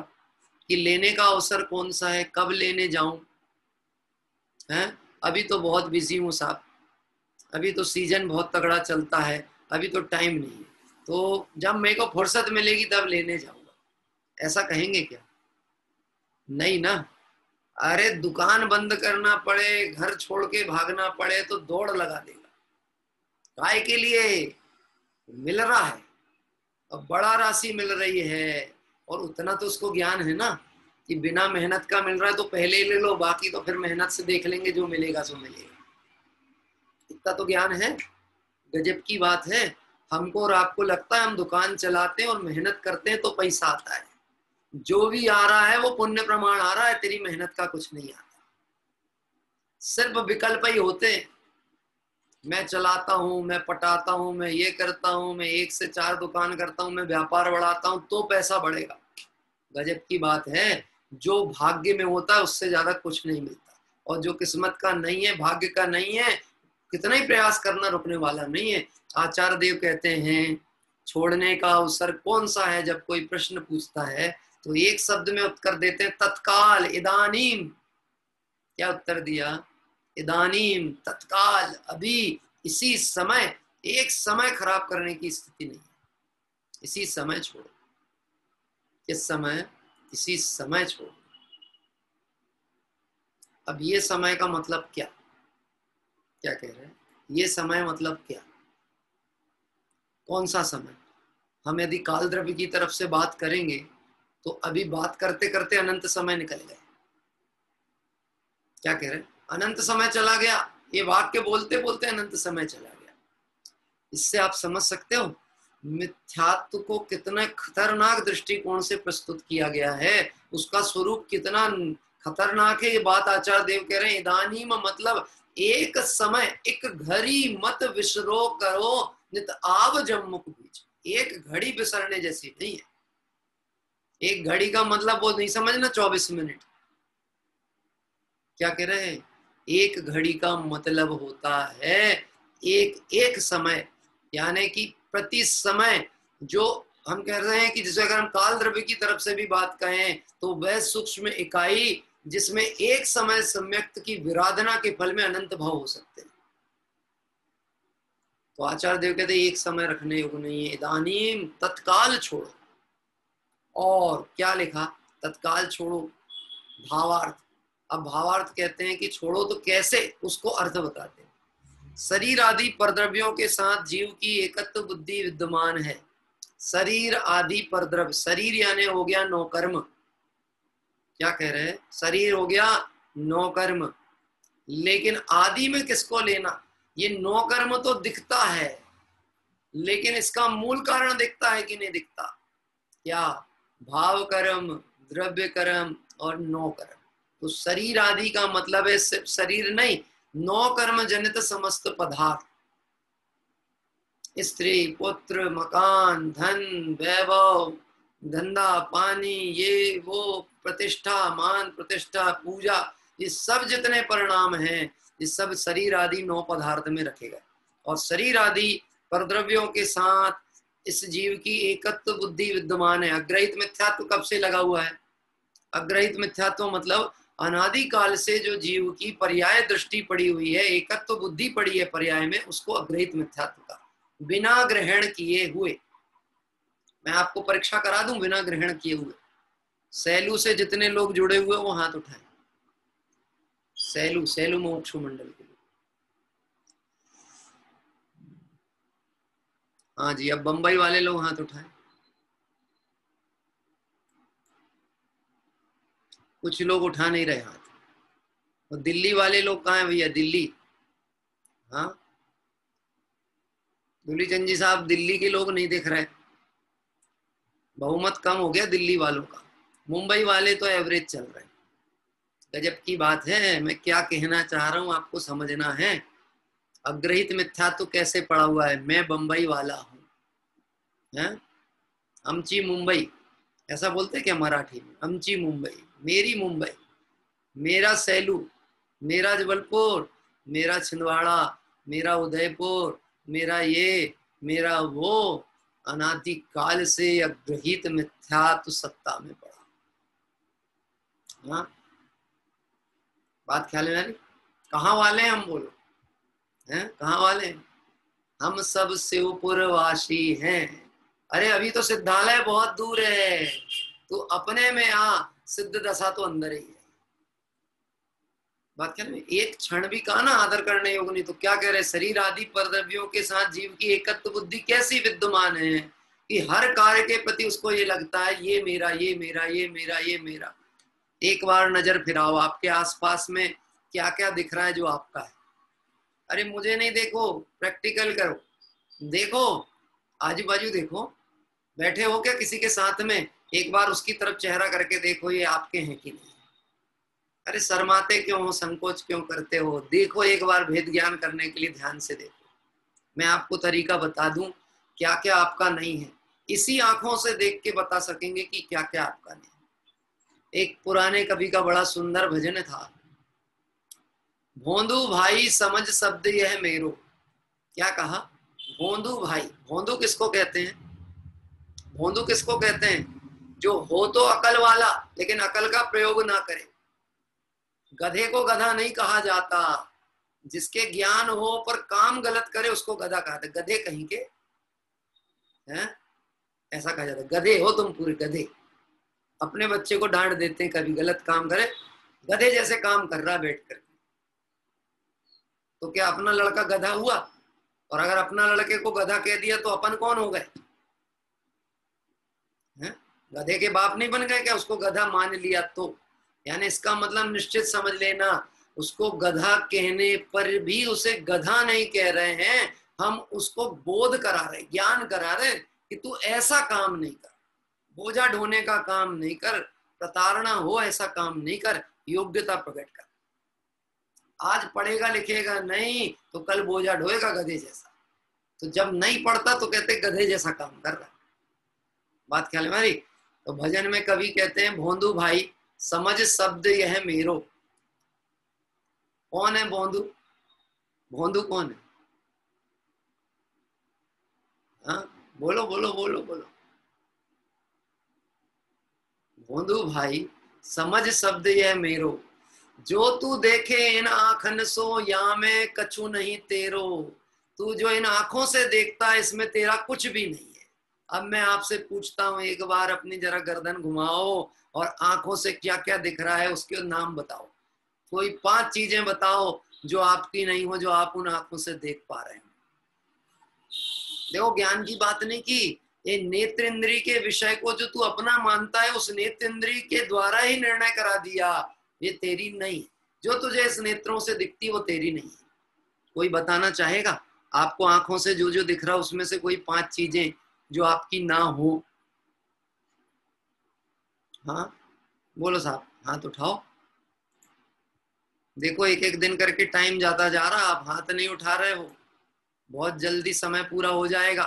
कि लेने का अवसर कौन सा है, कब लेने जाऊं, हैं? अभी तो बहुत बिजी हूं साहब, अभी तो सीजन बहुत तगड़ा चलता है, अभी तो टाइम नहीं है, तो जब मेरे को फुर्सत मिलेगी तब लेने जाऊंगा, ऐसा कहेंगे क्या? नहीं ना। अरे दुकान बंद करना पड़े, घर छोड़ के भागना पड़े तो दौड़ लगा देगा। काय के लिए? मिल रहा है, अब बड़ा राशि मिल रही है, और उतना तो उसको ज्ञान है ना कि बिना मेहनत का मिल रहा है तो पहले ही ले लो, बाकी तो फिर मेहनत से देख लेंगे, जो मिलेगा सो मिलेगा। इतना तो ज्ञान है। गजब की बात है, हमको और आपको लगता है हम दुकान चलाते हैं और मेहनत करते हैं तो पैसा आता है, जो भी आ रहा है वो पुण्य प्रमाण आ रहा है, तेरी मेहनत का कुछ नहीं आता। सिर्फ विकल्प ही होते हैं, मैं चलाता हूं, मैं पटाता हूं, मैं ये करता हूं, मैं 1 से 4 दुकान करता हूं, मैं व्यापार बढ़ाता हूं तो पैसा बढ़ेगा। गजब की बात है, जो भाग्य में होता है उससे ज्यादा कुछ नहीं मिलता, और जो किस्मत का नहीं है, भाग्य का नहीं है, कितना ही प्रयास करना रुकने वाला नहीं है। आचार्य देव कहते हैं छोड़ने का अवसर कौन सा है, जब कोई प्रश्न पूछता है तो एक शब्द में उत्तर देते हैं, तत्काल, इदानीम। क्या उत्तर दिया? इदानीम, तत्काल, अभी, इसी समय। एक समय खराब करने की स्थिति नहीं है, इसी समय छोड़ो। किस समय? इसी समय छोड़ो। अब ये समय का मतलब क्या, क्या कह रहे हैं? ये समय मतलब क्या, कौन सा समय? हम यदि काल द्रव्य की तरफ से बात करेंगे तो अभी बात करते करते अनंत समय निकल गए। क्या कह रहे हैं? अनंत समय चला गया, ये वाक्य बोलते बोलते अनंत समय चला गया। इससे आप समझ सकते हो मिथ्यात्व को कितना खतरनाक दृष्टिकोण से प्रस्तुत किया गया है, उसका स्वरूप कितना खतरनाक है। ये बात आचार्य देव कह रहे हैं, इदानीम मतलब एक समय, एक घड़ी मत विसरो करो नित आव जम्मुक बीच। एक घड़ी बिसरने जैसी नहीं है। एक घड़ी का मतलब वो नहीं समझना 24 मिनट। क्या कह रहे हैं? एक घड़ी का मतलब होता है एक एक समय, यानी कि प्रति समय। जो हम कह रहे हैं कि जैसे अगर हम काल द्रव्य की तरफ से भी बात कहें तो वह सूक्ष्म इकाई जिसमें एक समय सम्यक्त की विराधना के फल में अनंत भाव हो सकते हैं। तो आचार्य देव कहते एक समय रखने योग्य नहीं है, इदानीम, तत्काल छोड़ो। और क्या लिखा? तत्काल छोड़ो, भावार्थ। अब भावार्थ कहते हैं कि छोड़ो तो कैसे, उसको अर्थ बताते हैं। शरीर आदि परद्रव्यों के साथ जीव की एकत्व बुद्धि विद्यमान है। शरीर आदि परद्रव्य, शरीर यानी हो गया नौकर्म। क्या कह रहे हैं? शरीर हो गया नौकर्म, लेकिन आदि में किसको लेना? ये नौकर्म तो दिखता है, लेकिन इसका मूल कारण दिखता है कि नहीं दिखता? क्या? भाव कर्म, द्रव्य कर्म और नौ कर्म। तो शरीर आदि का मतलब है सिर्फ शरीर नहीं, नौ कर्म जनित समस्त पदार्थ, स्त्री, पुत्र, मकान, धन, वैभव, धंधा पानी, ये वो, प्रतिष्ठा, मान प्रतिष्ठा, पूजा, ये सब जितने परिणाम हैं ये सब शरीर आदि 9 पदार्थ में रखे गए। और शरीर आदि परद्रव्यों के साथ इस जीव की एकत्व बुद्धि विद्यमान है। अग्रहित मिथ्यात्व कब से लगा हुआ है? अग्रहित मिथ्यात्व मतलब अनादि काल से जो जीव की पर्याय दृष्टि पड़ी हुई है, एकत्व बुद्धि पड़ी है पर्याय में, उसको अग्रहित मिथ्यात्व का, बिना ग्रहण किए हुए। मैं आपको परीक्षा करा दूं, बिना ग्रहण किए हुए। सैलू से जितने लोग जुड़े हुए वो हाथ उठाएं। सैलू मोक्षु मंडल के लिए हाँ जी, अब बंबई वाले लोग हाथ उठाए। कुछ लोग उठा नहीं रहे हाथ। और दिल्ली वाले लोग कहाँ हैं भैया? दिल्ली, हाँ धूलीचंद जी साहब, दिल्ली के लोग नहीं दिख रहे। बहुमत कम हो गया दिल्ली वालों का। मुंबई वाले तो एवरेज चल रहे हैं। गजब की बात है। मैं क्या कहना चाह रहा हूं आपको समझना है। अग्रहित मिथ्या तो कैसे पड़ा हुआ है, मैं बंबई वाला हूं, हैं? अमची मुंबई, ऐसा बोलते क्या मराठी में? अमची मुंबई, मेरी मुंबई, मेरा सैलू, मेरा जबलपुर, मेरा छिंदवाड़ा, मेरा उदयपुर, मेरा ये, मेरा वो। अनादिकाल से अग्रहित मिथ्या तो सत्ता में पड़ा। हाँ, बात ख्याल में आ रही? कहाँ वाले हैं हम, बोलो, हैं कहाँ वाले हैं? हम सब शिवपुरवासी हैं। अरे अभी तो सिद्धालय बहुत दूर है, तो अपने में आ, सिद्ध दशा तो अंदर ही है। बात क्या नहीं, एक क्षण भी कहा ना आदर करने योग्य नहीं, तो क्या कह रहे? शरीर आदि परद्रव्यों के साथ जीव की एकत्व बुद्धि कैसी विद्यमान है कि हर कार्य के प्रति उसको ये लगता है ये मेरा, ये मेरा, ये मेरा, ये मेरा। एक बार नजर फिराओ आपके आसपास में क्या क्या दिख रहा है जो आपका है। अरे मुझे नहीं देखो, प्रैक्टिकल करो, देखो आजू बाजू देखो, बैठे हो क्या किसी के साथ में, एक बार उसकी तरफ चेहरा करके देखो ये आपके हैं कि नहीं। अरे शर्माते क्यों हो, संकोच क्यों करते हो? देखो एक बार, भेद ज्ञान करने के लिए ध्यान से देखो। मैं आपको तरीका बता दूं क्या क्या आपका नहीं है। इसी आंखों से देख के बता सकेंगे कि क्या क्या आपका नहीं है। एक पुराने कवि का बड़ा सुंदर भजन था, भोंदू भाई समझ शब्द यह मेरो। क्या कहा? भोंदू भाई। भोंदू किसको कहते हैं? भोंदू किसको कहते हैं? जो हो तो अकल वाला लेकिन अकल का प्रयोग ना करे। गधे को गधा नहीं कहा जाता, जिसके ज्ञान हो पर काम गलत करे उसको गधा कहा जाता। गधे कहीं के हैं, ऐसा कहा जाता है, गधे हो तुम पूरे गधे। अपने बच्चे को डांट देते हैं कभी गलत काम करे, गधे जैसे काम कर रहा बैठ कर। तो क्या अपना लड़का गधा हुआ? और अगर अपना लड़के को गधा कह दिया तो अपन कौन हो गए? गधे के बाप नहीं बन गए क्या उसको गधा मान लिया तो? यानी इसका मतलब निश्चित समझ लेना, उसको गधा कहने पर भी उसे गधा नहीं कह रहे हैं, हम उसको बोध करा रहे, ज्ञान करा रहे कि तू ऐसा काम नहीं कर, बोझा ढोने का काम नहीं कर, प्रताड़ना हो ऐसा काम नहीं कर, योग्यता प्रकट कर। आज पढ़ेगा लिखेगा नहीं तो कल बोझा ढोएगा गधे जैसा। तो जब नहीं पढ़ता तो कहते गधे जैसा काम कर रहा। बात ख्याल में आ रही? तो भजन में कवि कहते हैं, भोंदू भाई समझ शब्द यह मेरो। कौन है भोंदू? भोंदू कौन है? हाँ बोलो बोलो बोलो बोलो। भोंदू भाई समझ शब्द यह मेरो, जो तू देखे इन आंखन सो या में कछु नहीं तेरो। तू जो इन आंखों से देखता है इसमें तेरा कुछ भी नहीं है। अब मैं आपसे पूछता हूं, एक बार अपनी जरा गर्दन घुमाओ और आंखों से क्या क्या दिख रहा है उसके नाम बताओ। कोई 5 चीजें बताओ जो आपकी नहीं हो, जो आप उन आंखों से देख पा रहे हैं। देखो ज्ञान की बात नहीं की, ये नेत्र इंद्री के विषय को जो तू अपना मानता है उस नेत्र इंद्री के द्वारा ही निर्णय करा दिया, ये तेरी नहीं। जो तुझे इस नेत्रों से दिखती वो तेरी नहीं है। कोई बताना चाहेगा आपको आंखों से जो जो दिख रहा है उसमें से कोई 5 चीजें जो आपकी ना हो? हाँ बोलो साहब, हाथ उठाओ। देखो एक एक दिन करके टाइम जाता जा रहा, आप हाथ नहीं उठा रहे हो, बहुत जल्दी समय पूरा हो जाएगा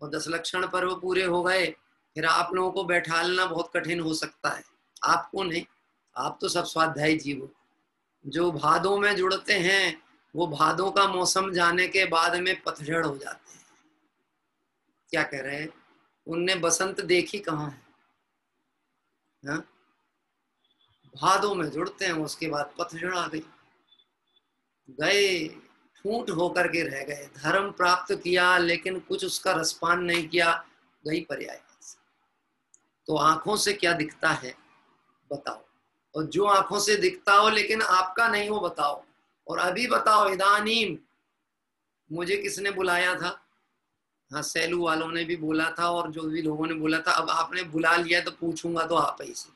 और 10 लक्षण पर्व पूरे हो गए, फिर आप लोगों को बैठालना बहुत कठिन हो सकता है। आपको नहीं, आप तो सब स्वाध्यायी जीव हो। जो भादों में जुड़ते हैं वो भादों का मौसम जाने के बाद में पतझड़ हो जाते हैं। क्या कह रहे हैं? उनने बसंत देखी कहाँ है? हाँ? भादों में जुड़ते हैं उसके बाद पतझड़ आ गई, गए ठूंठ होकर के रह गए। धर्म प्राप्त किया लेकिन कुछ उसका रसपान नहीं किया, गई पर्याय। तो आंखों से क्या दिखता है बताओ, और जो आंखों से दिखता हो लेकिन आपका नहीं हो बताओ। और अभी बताओ, इदानीम मुझे किसने बुलाया था? हाँ, सैलू वालों ने भी बोला था और जो भी लोगों ने बोला था। अब आपने बुला लिया तो पूछूंगा तो आप ही से।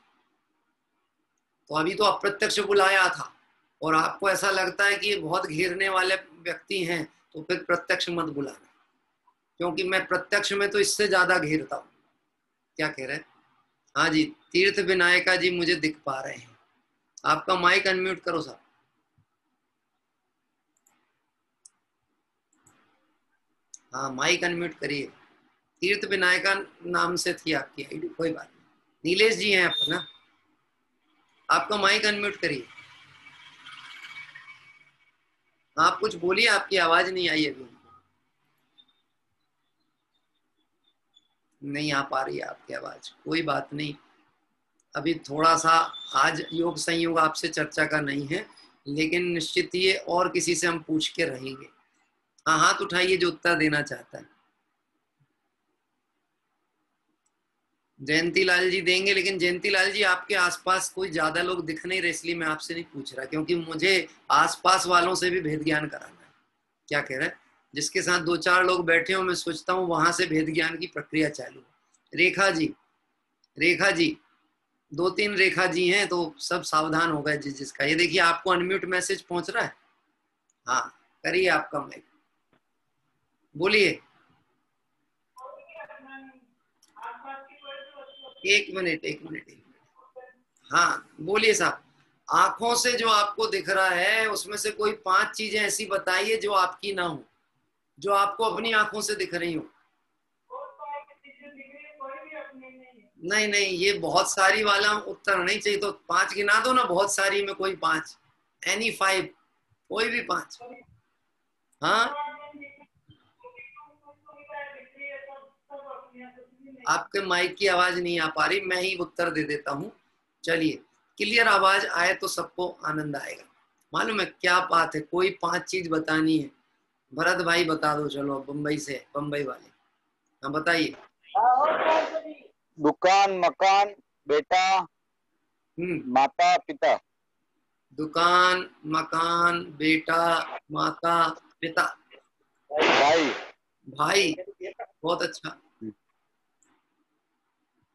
तो अभी तो अप्रत्यक्ष बुलाया था और आपको ऐसा लगता है कि ये बहुत घेरने वाले व्यक्ति हैं, तो फिर प्रत्यक्ष मत बुलाना, क्योंकि मैं प्रत्यक्ष में तो इससे ज्यादा घेरता हूँ। क्या कह रहे हैं? हाँ जी, तीर्थ विनायका जी मुझे दिख पा रहे हैं। आपका माइक अनम्यूट करो साहब। हाँ, माइक अनम्यूट करिए। तीर्थ विनायका नाम से थी आपकी आईडी, कोई बात नहीं। नीलेश जी हैं अपना, आपका माइक अनम्यूट करिए। आप कुछ बोलिए, आपकी आवाज नहीं आई अभी। नहीं आ पा रही है आपकी आवाज, कोई बात नहीं। अभी थोड़ा सा आज योग संयोग आपसे चर्चा का नहीं है, लेकिन निश्चित ही और किसी से हम पूछ के रहेंगे। हाँ, हाथ उठाइए जो उत्तर देना चाहता है। जयंती लाल जी देंगे, लेकिन जयंती लाल जी आपके आसपास कोई ज्यादा लोग दिख नहीं रहे, इसलिए मैं आपसे नहीं पूछ रहा, क्योंकि मुझे आसपास वालों से भी भेद ज्ञान कराना है। क्या कह रहे हैं? जिसके साथ 2-4 लोग बैठे हो, मैं सोचता हूँ वहां से भेद ज्ञान की प्रक्रिया चालू है। रेखा जी, रेखा जी, 2-3 रेखा जी हैं, तो सब सावधान हो गए जिसका। ये देखिए आपको अनम्यूट मैसेज पहुंच रहा है। हाँ, करिए आपका माइक, बोलिए। 1 मिनट 1 मिनट 1 मिनट। हाँ बोलिए साहब। आंखों से जो आपको दिख रहा है उसमें से कोई 5 चीजें ऐसी बताइए जो आपकी ना हो, जो आपको अपनी आंखों से दिख रही हो। नहीं नहीं, ये बहुत सारी वाला उत्तर नहीं चाहिए, तो 5 गिना दो ना, बहुत सारी में कोई 5, एनी 5, कोई भी 5। हाँ, आपके माइक की आवाज नहीं आ पा रही, मैं ही उत्तर दे देता हूँ। चलिए, क्लियर आवाज आए तो सबको आनंद आएगा। मालूम है क्या बात है, कोई 5 चीज बतानी है। भरत भाई बता दो, चलो बम्बई से, बम्बई वाले। हाँ बताइए। दुकान, मकान, बेटा, माता पिता। दुकान, मकान, बेटा, माता, पिता, भाई। भाई। बहुत अच्छा,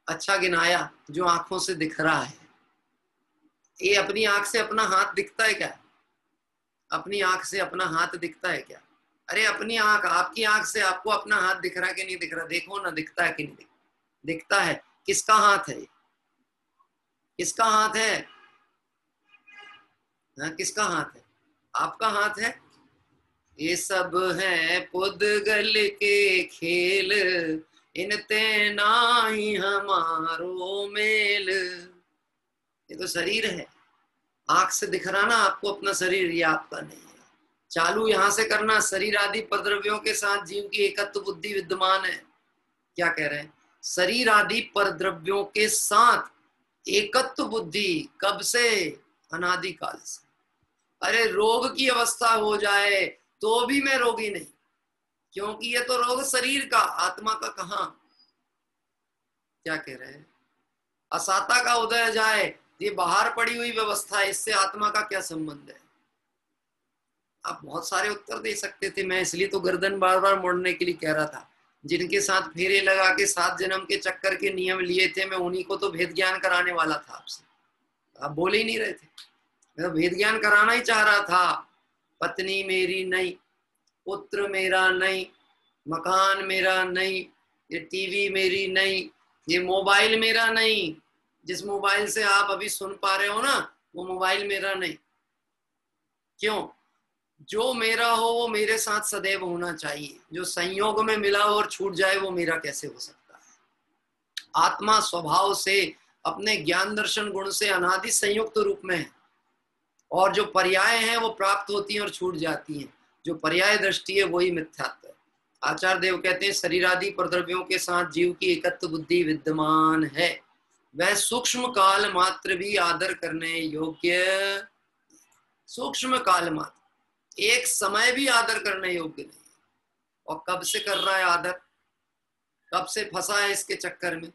अच्छा गिनाया। जो आंखों से दिख रहा है, ये अपनी आंख से अपना हाथ दिखता है क्या? अपनी आंख से अपना हाथ दिखता है क्या? अरे अपनी आंख, आपकी आंख से आपको अपना हाथ दिख रहा है कि नहीं दिख रहा? देखो ना, दिखता है कि नहीं दिखता है। किसका हाथ है? किसका हाथ है? हाँ, किसका हाथ है? आपका हाथ है। ये सब है पुद्गल के खेल, इनते नाही हमारो मेल। ये तो शरीर है। आंख से दिख रहा ना आपको अपना शरीर, ये आपका नहीं है। चालू यहां से करना, शरीर आदि परद्रव्यों के साथ जीव की एकत्व बुद्धि विद्यमान है। क्या कह रहे हैं? शरीर आदि परद्रव्यों के साथ एकत्व बुद्धि कब से? अनादिकाल से। अरे रोग की अवस्था हो जाए तो भी मैं रोगी नहीं, क्योंकि ये तो रोग शरीर का, आत्मा का कहां। क्या कह रहे हैं? असाता का उदय जाए, ये बाहर पड़ी हुई व्यवस्था है, इससे आत्मा का क्या संबंध है? आप बहुत सारे उत्तर दे सकते थे, मैं इसलिए तो गर्दन बार बार मोड़ने के लिए कह रहा था। जिनके साथ फेरे लगा के 7 जन्म के चक्कर के नियम लिए थे, मैं उन्हीं को तो भेद ज्ञान कराने वाला था आपसे। आप बोल ही नहीं रहे थे। मैं तो भेद ज्ञान कराना ही चाह रहा था। पत्नी मेरी नहीं, पुत्र मेरा नहीं, मकान मेरा नहीं, ये टीवी मेरी नहीं, ये मोबाइल मेरा नहीं। जिस मोबाइल से आप अभी सुन पा रहे हो ना, वो मोबाइल मेरा नहीं। क्यों? जो मेरा हो वो मेरे साथ सदैव होना चाहिए। जो संयोग में मिला हो और छूट जाए वो मेरा कैसे हो सकता है? आत्मा स्वभाव से अपने ज्ञान दर्शन गुण से अनादि संयुक्त रूप में है, और जो पर्याय हैं वो प्राप्त होती हैं और छूट जाती हैं। जो पर्याय दृष्टि है वही मिथ्यात्व है। आचार्य देव कहते हैं शरीर आदि परद्रव्यों के साथ जीव की एकत्व बुद्धि विद्यमान है, वह सूक्ष्म काल मात्र भी आदर करने योग्य। सूक्ष्म काल मात्र, एक समय भी आदर करने योग्य नहीं। और कब से कर रहा है आदर? कब से फंसा है इसके चक्कर में?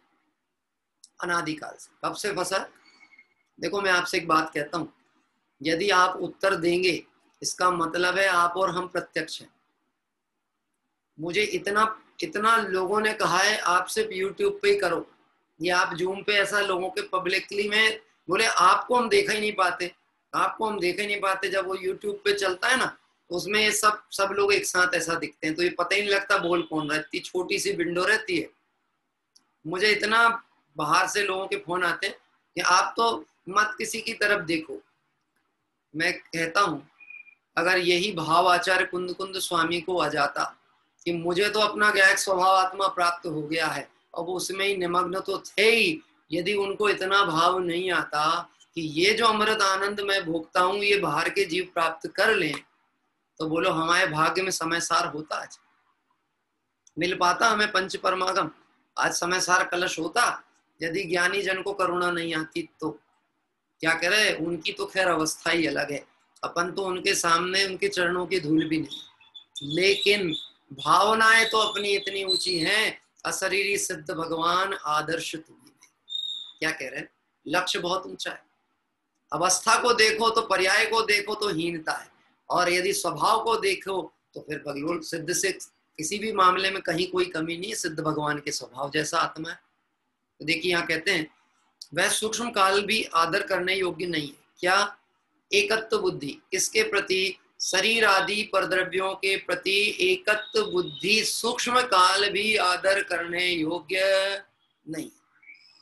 अनादिकाल से। कब से फंसा? देखो मैं आपसे एक बात कहता हूं, यदि आप उत्तर देंगे इसका मतलब है आप और हम प्रत्यक्ष हैं। मुझे इतना इतना लोगों ने कहा है आप सिर्फ यूट्यूब पे ही करो, या आप जूम पे ऐसा लोगों के पब्लिकली में बोले, आपको हम देख ही नहीं पाते, आपको हम देख ही नहीं पाते। जब वो यूट्यूब पे चलता है ना, तो उसमें ये सब लोग एक साथ ऐसा दिखते हैं, तो ये पता ही नहीं लगता बोल कौन रहा है, इतनी छोटी सी विंडो रहती है। मुझे इतना बाहर से लोगों के फोन आते हैं कि आप तो मत किसी की तरफ देखो। मैं कहता हूँ अगर यही भाव आचार्य कुंद कुंद स्वामी को आ जाता कि मुझे तो अपना गायक स्वभाव आत्मा प्राप्त हो गया है, अब उसमें ही निमग्न तो थे ही, यदि उनको इतना भाव नहीं आता कि ये जो अमृत आनंद मैं भोगता हूँ ये बाहर के जीव प्राप्त कर लें, तो बोलो हमारे भाग्य में समय सार होता, आज मिल पाता हमें पंच परमागम, आज समय सार कलश होता। यदि ज्ञानी जन को करुणा नहीं आती तो क्या करे, उनकी तो खैर अवस्था ही अलग है, अपन तो उनके सामने उनके चरणों की धूल भी नहीं। लेकिन भावनाएं तो अपनी इतनी ऊंची हैं, अशरीरी सिद्ध भगवान आदर्श तुम्हें, क्या कह रहे हैं, लक्ष्य बहुत ऊंचा है। अवस्था को देखो तो, पर्याय को देखो तो हीनता है, और यदि स्वभाव को देखो तो फिर भगवान सिद्ध से किसी भी मामले में कहीं कोई कमी नहीं है, सिद्ध भगवान के स्वभाव जैसा आत्मा है। तो देखिए यहाँ कहते हैं वह सूक्ष्म काल भी आदर करने योग्य नहीं है। क्या? एकत्व बुद्धि, इसके प्रति शरीर आदि परद्रव्यों के प्रति एकत्व बुद्धि सूक्ष्म काल भी आदर करने योग्य नहीं।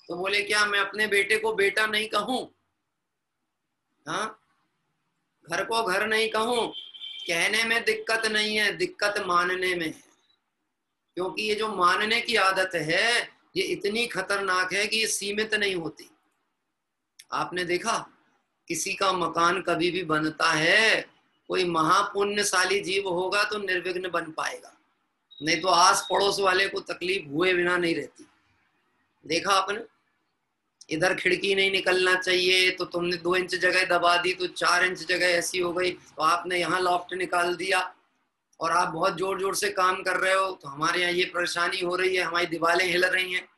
तो बोले क्या मैं अपने बेटे को बेटा नहीं कहूं? हाँ, घर को घर नहीं कहूं, कहने में दिक्कत नहीं है, दिक्कत मानने में है। क्योंकि ये जो मानने की आदत है ये इतनी खतरनाक है कि ये सीमित नहीं होती। आपने देखा किसी का मकान कभी भी बनता है, कोई महापुण्यशाली जीव होगा तो निर्विघ्न बन पाएगा, नहीं तो आस पड़ोस वाले को तकलीफ हुए बिना नहीं रहती। देखा आपने, इधर खिड़की नहीं निकलना चाहिए तो तुमने 2 इंच जगह दबा दी, तो 4 इंच जगह ऐसी हो गई, तो आपने यहाँ लॉफ्ट निकाल दिया, और आप बहुत जोर जोर से काम कर रहे हो तो हमारे यहाँ ये परेशानी हो रही है, हमारी दीवारें हिल रही हैं।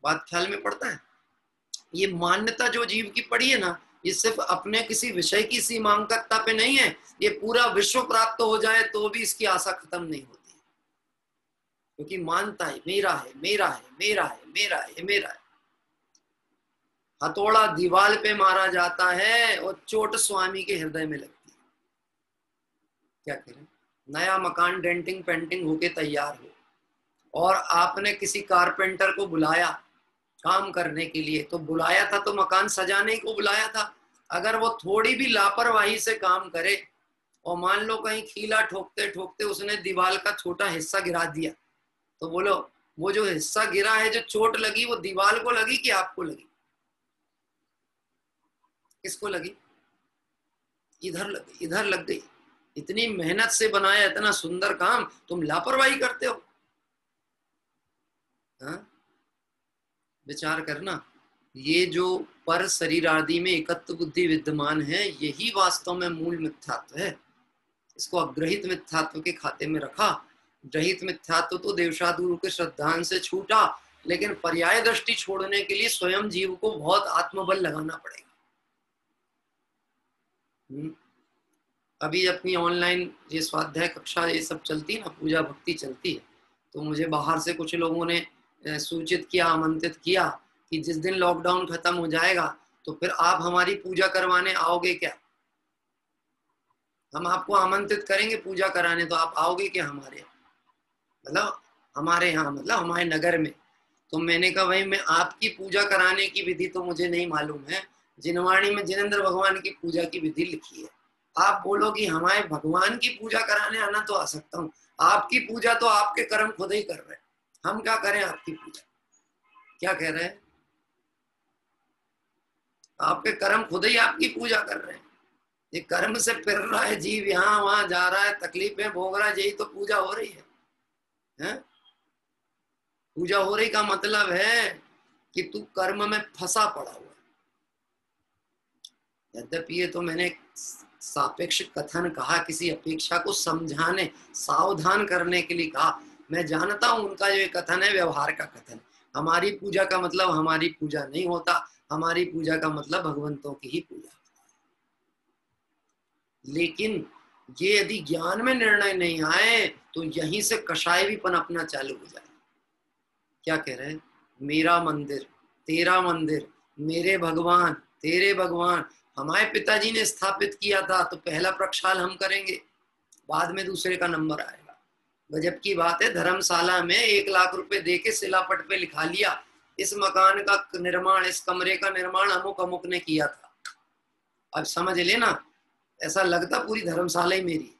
बात ख्याल में पड़ता है? ये मान्यता जो जीव की पड़ी है ना, ये सिर्फ अपने किसी विषय की सीमांकता पे नहीं है, ये पूरा विश्व प्राप्त हो जाए तो भी इसकी आशा खत्म नहीं होती, क्योंकि मानता है मेरा है मेरा है मेरा है मेरा है मेरा है। हथौड़ा दीवार पे मारा जाता है और चोट स्वामी के हृदय में लगती है। क्या करें, नया मकान डेंटिंग पेंटिंग होके तैयार हो और आपने किसी कारपेंटर को बुलाया काम करने के लिए, तो बुलाया था तो मकान सजाने को बुलाया था। अगर वो थोड़ी भी लापरवाही से काम करे और मान लो कहीं खीला ठोकते ठोकते उसने दीवार का छोटा हिस्सा गिरा दिया, तो बोलो वो जो हिस्सा गिरा है, जो चोट लगी, वो दीवार को लगी कि आपको लगी? किसको लगी? इधर लग गई। इतनी मेहनत से बनाया इतना सुंदर काम, तुम लापरवाही करते हो। हाँ, विचार करना, ये जो पर शरीर आदि में एकत्व बुद्धि विद्यमान है, यही वास्तव में मूल मिथ्यात्व है। इसको अग्रहित मिथ्यात्व के खाते में रखा। ग्रहित मिथ्यात्व तो देवशाद गुरु के श्रद्धांत से छूटा, लेकिन पर्याय दृष्टि छोड़ने के लिए स्वयं जीव को बहुत आत्मबल लगाना पड़ेगा। अभी अपनी ऑनलाइन ये स्वाध्याय कक्षा ये सब चलती है ना, पूजा भक्ति चलती है, तो मुझे बाहर से कुछ लोगों ने सूचित किया, आमंत्रित किया कि जिस दिन लॉकडाउन खत्म हो जाएगा तो फिर आप हमारी पूजा करवाने आओगे क्या? हम आपको आमंत्रित करेंगे पूजा कराने, तो आप आओगे क्या हमारे यहाँ? मतलब हमारे यहाँ, मतलब हमारे नगर में। तो मैंने कहा भाई मैं आपकी पूजा कराने की विधि तो मुझे नहीं मालूम है, जिनवाणी में जिनेंद्र भगवान की पूजा की विधि लिखी है। आप बोलो कि हमारे भगवान की पूजा कराने आना तो आ सकता हूँ, आपकी पूजा तो आपके कर्म खुद ही कर रहे हैं, हम क्या करें आपकी पूजा? क्या कह रहे हैं? आपके कर्म खुद ही आपकी पूजा कर रहे हैं। ये कर्म से फिर रहा है जीव, यहाँ वहां जा रहा है, तकलीफें भोग रहा है, यही तो पूजा हो रही है? पूजा हो रही का मतलब है कि तू कर्म में फंसा पड़ा हुआ है। यद्यपि ये तो मैंने सापेक्ष कथन कहा, किसी अपेक्षा को समझाने सावधान करने के लिए कहा। मैं जानता हूं उनका जो कथन है व्यवहार का कथन। हमारी पूजा का मतलब हमारी पूजा नहीं होता, हमारी पूजा का मतलब भगवंतों की ही पूजा। लेकिन ये यदि ज्ञान में निर्णय नहीं आए तो यहीं से कषाय भी पनपना चालू हो जाए। क्या कह रहे हैं? मेरा मंदिर, तेरा मंदिर, मेरे भगवान, तेरे भगवान। हमारे पिताजी ने स्थापित किया था तो पहला प्रक्षाल हम करेंगे, बाद में दूसरे का नंबर आएगा। गजब की बात है, धर्मशाला में 1 लाख रुपए दे के शिलापट पे लिखा लिया, इस मकान का निर्माण, इस कमरे का निर्माण अमुक अमुक ने किया था। अब समझ लेना, ऐसा लगता पूरी धर्मशाला ही मेरी।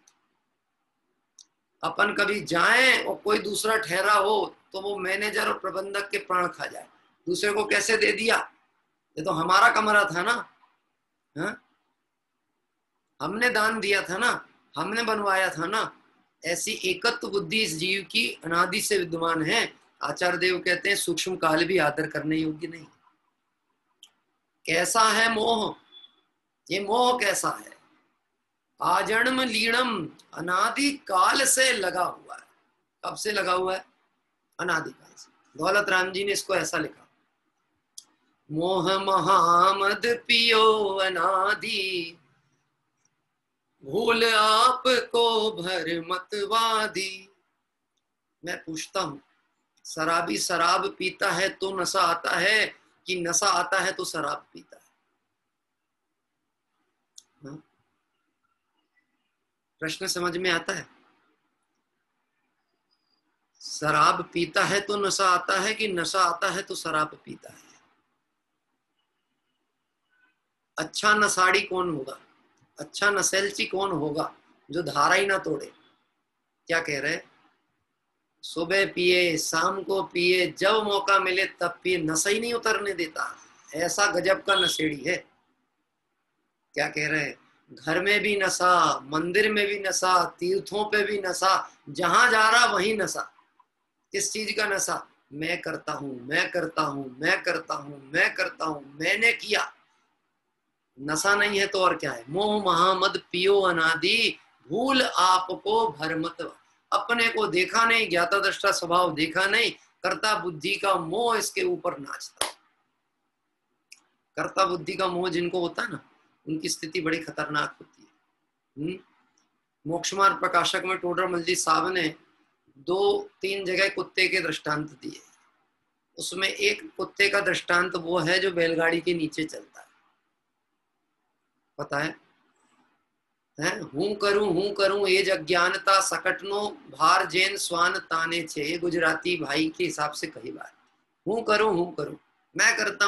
अपन कभी जाएं और कोई दूसरा ठहरा हो तो वो मैनेजर और प्रबंधक के प्राण खा जाए, दूसरे को कैसे दे दिया, ये तो हमारा कमरा था ना, हा? हमने दान दिया था ना, हमने बनवाया था ना। ऐसी एकत्व बुद्धि इस जीव की अनादि से विद्यमान है। आचार्य देव कहते हैं सूक्ष्म काल भी आदर करने योग्य नहीं। कैसा है मोह? ये मोह कैसा है? आजन्म लीणम, अनादि काल से लगा हुआ है। कब से लगा हुआ है? अनादि काल से। दौलत राम जी ने इसको ऐसा लिखा, मोह महामद पियो अनादि, भूल आपको भर मतवादी। मैं पूछता हूं, शराबी शराब पीता है तो नशा आता है कि नशा आता है तो शराब पीता है? हाँ? प्रश्न समझ में आता है? शराब पीता है तो नशा आता है कि नशा आता है तो शराब पीता है? अच्छा नशाड़ी कौन होगा? अच्छा नशेलची कौन होगा जो धारा ही ना तोड़े? क्या कह रहे? सुबह पिए, शाम को पिए, जब मौका मिले तब पिए, नशा ही नहीं उतरने देता। ऐसा गजब का नशेड़ी है। क्या कह रहे हैं? घर में भी नशा, मंदिर में भी नशा, तीर्थों पे भी नशा, जहां जा रहा वहीं नशा। किस चीज का नशा? मैं करता हूं, मैं करता हूं, मैं करता हूं, मैं करता हूं, मैंने किया। नशा नहीं है तो और क्या है? मोह महामद पियो अनादि, भूल आपको भरमत। अपने को देखा नहीं, ज्ञाता दृष्टा स्वभाव देखा नहीं, कर्ता बुद्धि का मोह इसके ऊपर नाचता। कर्ता बुद्धि का मोह जिनको होता है ना, उनकी स्थिति बड़ी खतरनाक होती है। मोक्ष मार्ग प्रकाशक में टोडरमल जी साहब ने 2-3 जगह कुत्ते के दृष्टांत दिए। उसमें एक कुत्ते का दृष्टांत वो है जो बैलगाड़ी के नीचे चलता है। पता है? हूं करूं एज अज्ञानता सकटनो भार जैन स्वान ताने छे। ये गुजराती भाई के हिसाब से कही बात। हूं करूं, मैं करता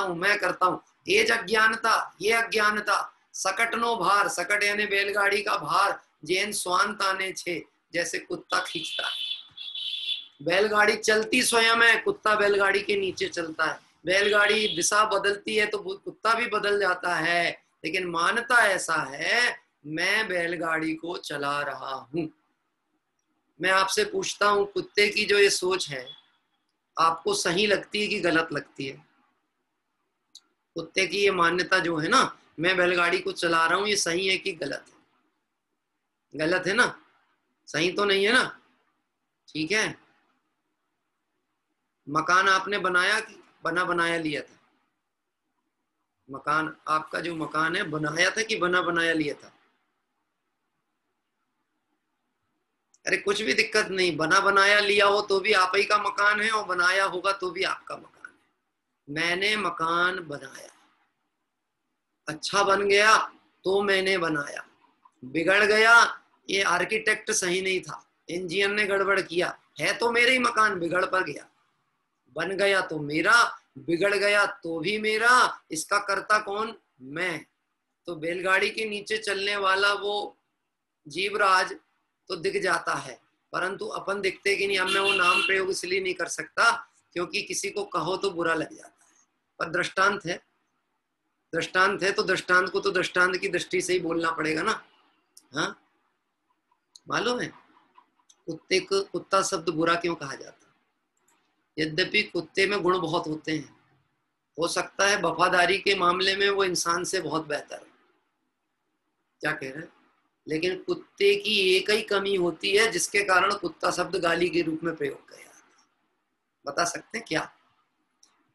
हूं, एज अज्ञानता, ये अज्ञानता, सकटनो भार, सकट यानी बैलगाड़ी का भार, जैन स्वान ताने छे, जैसे कुत्ता खींचता है। बैलगाड़ी चलती स्वयं है, कुत्ता बैलगाड़ी के नीचे चलता है। बैलगाड़ी दिशा बदलती है तो कुत्ता भी बदल जाता है, लेकिन मानता ऐसा है मैं बैलगाड़ी को चला रहा हूं। मैं आपसे पूछता हूं, कुत्ते की जो ये सोच है आपको सही लगती है कि गलत लगती है? कुत्ते की ये मान्यता जो है ना, मैं बैलगाड़ी को चला रहा हूं, ये सही है कि गलत है? गलत है ना, सही तो नहीं है ना। ठीक है, मकान आपने बनाया कि बना बनाया लिया था? मकान आपका जो मकान है बनाया था कि बना बनाया लिया था? अरे कुछ भी दिक्कत नहीं, बना बनाया लिया हो तो भी आप ही का मकान है और बनाया होगा तो भी आपका मकान है। मैंने मकान बनाया, अच्छा बन गया तो मैंने बनाया, बिगड़ गया, ये आर्किटेक्ट सही नहीं था, इंजीनियर ने गड़बड़ किया, है तो मेरे ही मकान, बिगड़ पर गया। बन गया तो मेरा, बिगड़ गया तो भी मेरा, इसका कर्ता कौन? मैं। तो बैलगाड़ी के नीचे चलने वाला वो जीवराज तो दिख जाता है, परंतु अपन दिखते कि नहीं। अब मैं वो नाम प्रयोग इसलिए नहीं कर सकता क्योंकि किसी को कहो तो बुरा लग जाता है, पर दृष्टांत है, दृष्टांत है तो दृष्टांत को तो दृष्टांत की दृष्टि से ही बोलना पड़ेगा ना। हाँ, मालूम है कुत्ते को कुत्ता शब्द बुरा क्यों कहा जाता है? यद्यपि कुत्ते में गुण बहुत होते हैं, हो सकता है वफादारी के मामले में वो इंसान से बहुत बेहतर है। क्या कह रहे हैं? लेकिन कुत्ते की एक ही कमी होती है जिसके कारण कुत्ता शब्द गाली के रूप में प्रयोग किया जाता है। बता सकते हैं क्या?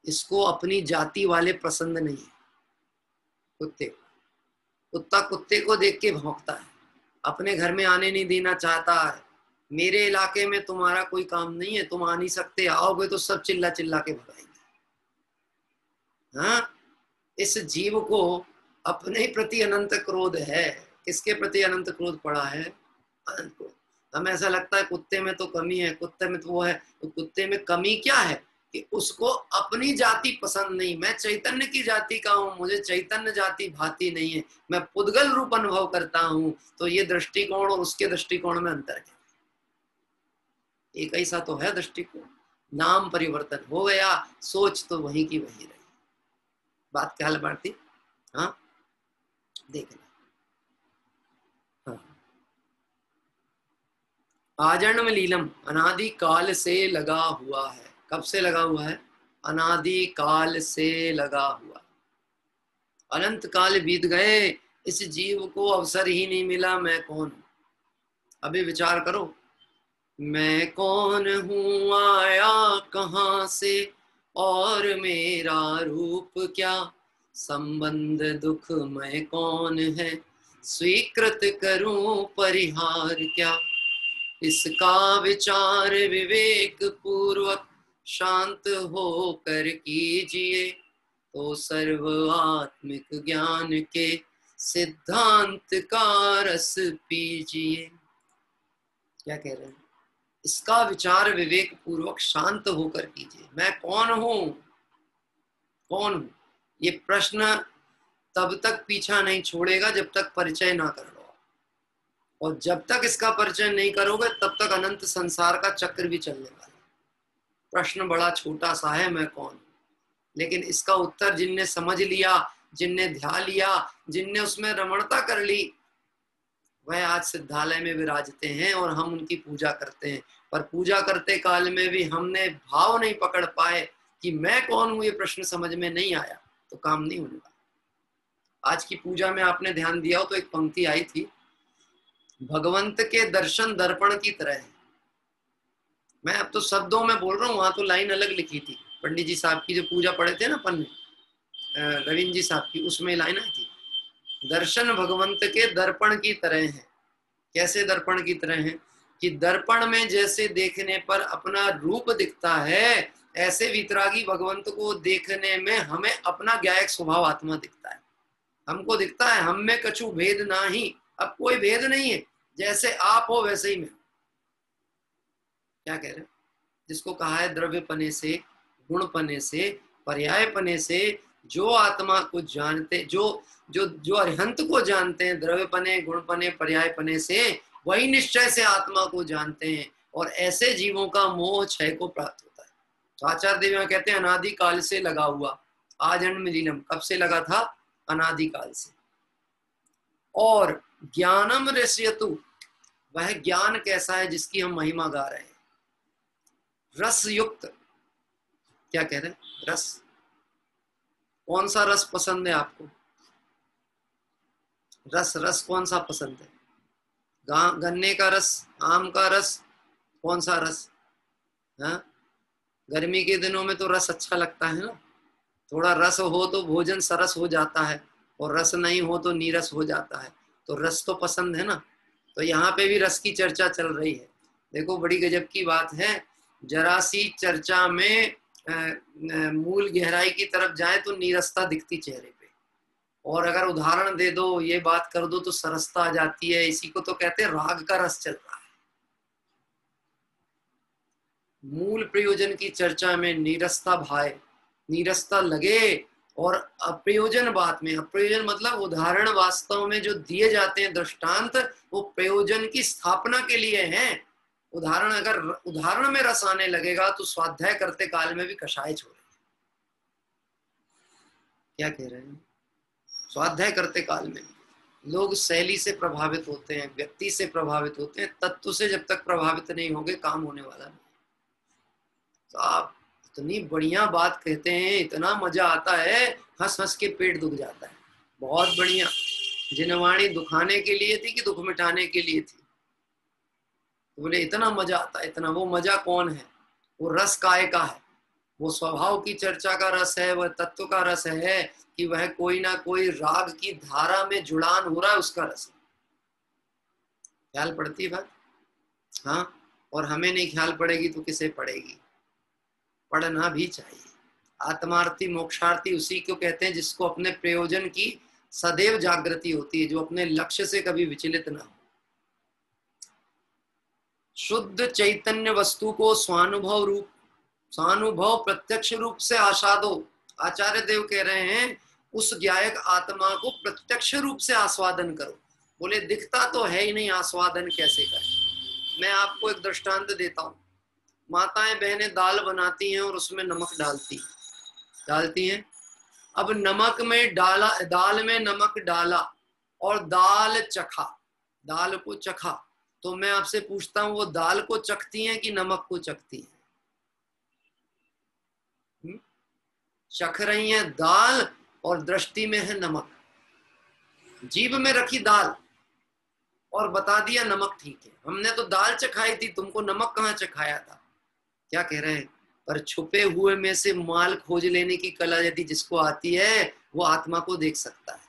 इसको अपनी जाति वाले पसंद नहीं है। कुत्ते, कुत्ता कुत्ते को देख के भौंकता है, अपने घर में आने नहीं देना चाहता है, मेरे इलाके में तुम्हारा कोई काम नहीं है, तुम आ नहीं सकते, आओगे तो सब चिल्ला चिल्ला के भगाएंगे। हाँ, इस जीव को अपने प्रति अनंत क्रोध है। किसके प्रति अनंत क्रोध पड़ा है? अनंत क्रोध। हमें ऐसा लगता है कुत्ते में तो कमी है, कुत्ते में तो वो है, तो कुत्ते में कमी क्या है कि उसको अपनी जाति पसंद नहीं। मैं चैतन्य की जाति का हूं, मुझे चैतन्य जाति भाती नहीं है, मैं पुद्गल रूप अनुभव करता हूं। तो ये दृष्टिकोण और उसके दृष्टिकोण में अंतर है। एक ऐसा तो है दृष्टिकोण, नाम परिवर्तन हो गया, सोच तो वही की वही रही। बात क्या हाल भारती? हाँ, देखना। हाँ। आजन्म लीलम, अनादि काल से लगा हुआ है। कब से लगा हुआ है? अनादि काल से लगा हुआ। अनंत काल बीत गए, इस जीव को अवसर ही नहीं मिला मैं कौन हूं। अभी विचार करो, मैं कौन हूं, आया कहां से, और मेरा रूप क्या, संबंध दुख मैं कौन है, स्वीकृत करूं परिहार क्या। इसका विचार विवेक पूर्वक शांत होकर कीजिए, तो सर्व आत्मिक ज्ञान के सिद्धांत का रस पीजिए। क्या कह रहे हैं? इसका विचार विवेक पूर्वक शांत होकर कीजिए। मैं कौन हूं, कौन हूं, ये प्रश्न तब तक पीछा नहीं छोड़ेगा जब तक परिचय ना कर लो। और जब तक इसका परिचय नहीं करोगे तब तक अनंत संसार का चक्र भी चलने वाला है। प्रश्न बड़ा छोटा सा है, मैं कौन हूं, लेकिन इसका उत्तर जिनने समझ लिया, जिनने ध्यान लिया, जिनने उसमें रमणता कर ली, वह आज सिद्धालय में विराजते हैं और हम उनकी पूजा करते हैं। पर पूजा करते काल में भी हमने भाव नहीं पकड़ पाए कि मैं कौन हूं, ये प्रश्न समझ में नहीं आया तो काम नहीं होने वाला। आज की पूजा में आपने ध्यान दिया हो तो एक पंक्ति आई थी, भगवंत के दर्शन दर्पण की तरह है। मैं अब तो शब्दों में बोल रहा हूँ, वहां तो लाइन अलग लिखी थी। पंडित जी साहब की जो पूजा पढ़े थे ना अपन ने, रविंद्र जी साहब की, उसमें लाइन आई थी, दर्शन भगवंत के दर्पण की तरह है। कैसे दर्पण की तरह है? कि दर्पण में जैसे देखने पर अपना रूप दिखता है, ऐसे वितरागी भगवंत को देखने में हमें अपना ज्ञायक स्वभाव आत्मा दिखता है। हमको दिखता है हम में कछु भेद ना ही, अब कोई भेद नहीं है, जैसे आप हो वैसे ही मैं। क्या कह रहे हैं? जिसको कहा है द्रव्य पने से, गुण पने से, पर्याय पने से, जो आत्मा को जानते, जो जो जो अरिहंत को जानते हैं, द्रव्य पने, गुण पने, पर्याय पने से, वही निश्चय से आत्मा को जानते हैं। और ऐसे जीवों का मोह क्षय को प्राप्त होता है। तो आचार्य देव कहते हैं अनादि काल से लगा हुआ। आजन्म लीलम, कब से लगा था? अनादि काल से। और ज्ञानम रसयतु, वह ज्ञान कैसा है जिसकी हम महिमा गा रहे हैं। रस युक्त, क्या कह रहे हैं? रस। कौन सा रस पसंद है आपको? रस, रस कौन सा पसंद है? गन्ने का रस, आम का रस, कौन सा रस? हाँ, गर्मी के दिनों में तो रस अच्छा लगता है ना, थोड़ा रस हो तो भोजन सरस हो जाता है, और रस नहीं हो तो नीरस हो जाता है। तो रस तो पसंद है ना। तो यहाँ पे भी रस की चर्चा चल रही है। देखो बड़ी गजब की बात है, जरा सी चर्चा में मूल गहराई की तरफ जाए तो नीरसता दिखती चेहरे पे, और अगर उदाहरण दे दो, ये बात कर दो तो सरसता आ जाती है। इसी को तो कहते हैं राग का रस चल रहा है। मूल प्रयोजन की चर्चा में नीरसता भाए, नीरसता लगे, और अप्रयोजन बात में, अप्रयोजन मतलब उदाहरण वास्तव में जो दिए जाते हैं दृष्टांत, वो प्रयोजन की स्थापना के लिए हैं। उदाहरण, अगर उदाहरण में रस आने लगेगा तो स्वाध्याय करते काल में भी कषाय छोड़ेंगे। क्या कह रहे हैं? स्वाध्याय करते काल में लोग शैली से प्रभावित होते हैं, व्यक्ति से प्रभावित होते हैं, तत्व से जब तक प्रभावित नहीं होंगे काम होने वाला नहीं। तो आप इतनी बढ़िया बात कहते हैं, इतना मजा आता है, हंस हंस के पेट दुख जाता है। बहुत बढ़िया। जिनवाणी दुखाने के लिए थी कि दुख मिटाने के लिए थी? तो बोले इतना मजा आता है, इतना। वो मजा कौन है? वो रस काय का है? वो स्वभाव की चर्चा का रस है, वह तत्व का रस है, कि वह कोई ना कोई राग की धारा में जुड़ान हो रहा है, उसका रस है। ख्याल पड़ती है बात? हाँ, और हमें नहीं ख्याल पड़ेगी तो किसे पड़ेगी? पढ़ना भी चाहिए। आत्मार्थी मोक्षार्थी उसी को कहते हैं जिसको अपने प्रयोजन की सदैव जागृति होती है, जो अपने लक्ष्य से कभी विचलित ना हो। शुद्ध चैतन्य वस्तु को स्वानुभव प्रत्यक्ष रूप से आस्वादो। आचार्य देव कह रहे हैं उस ज्ञायक आत्मा को प्रत्यक्ष रूप से आस्वादन करो। बोले दिखता तो है ही नहीं, आस्वादन कैसे करें? मैं आपको एक दृष्टांत देता हूँ। माताएं बहनें दाल बनाती हैं और उसमें नमक डालती हैं। अब नमक में डाला, दाल में नमक डाला और दाल को चखा, तो मैं आपसे पूछता हूं वो दाल को चखती हैं कि नमक को चखती हैं? चख रही हैं दाल और दृष्टि में है नमक। जीभ में रखी दाल और बता दिया नमक ठीक है। हमने तो दाल चखाई थी, तुमको नमक कहाँ चखाया था? क्या कह रहे हैं? पर छुपे हुए में से माल खोज लेने की कला यदि जिसको आती है वो आत्मा को देख सकता है।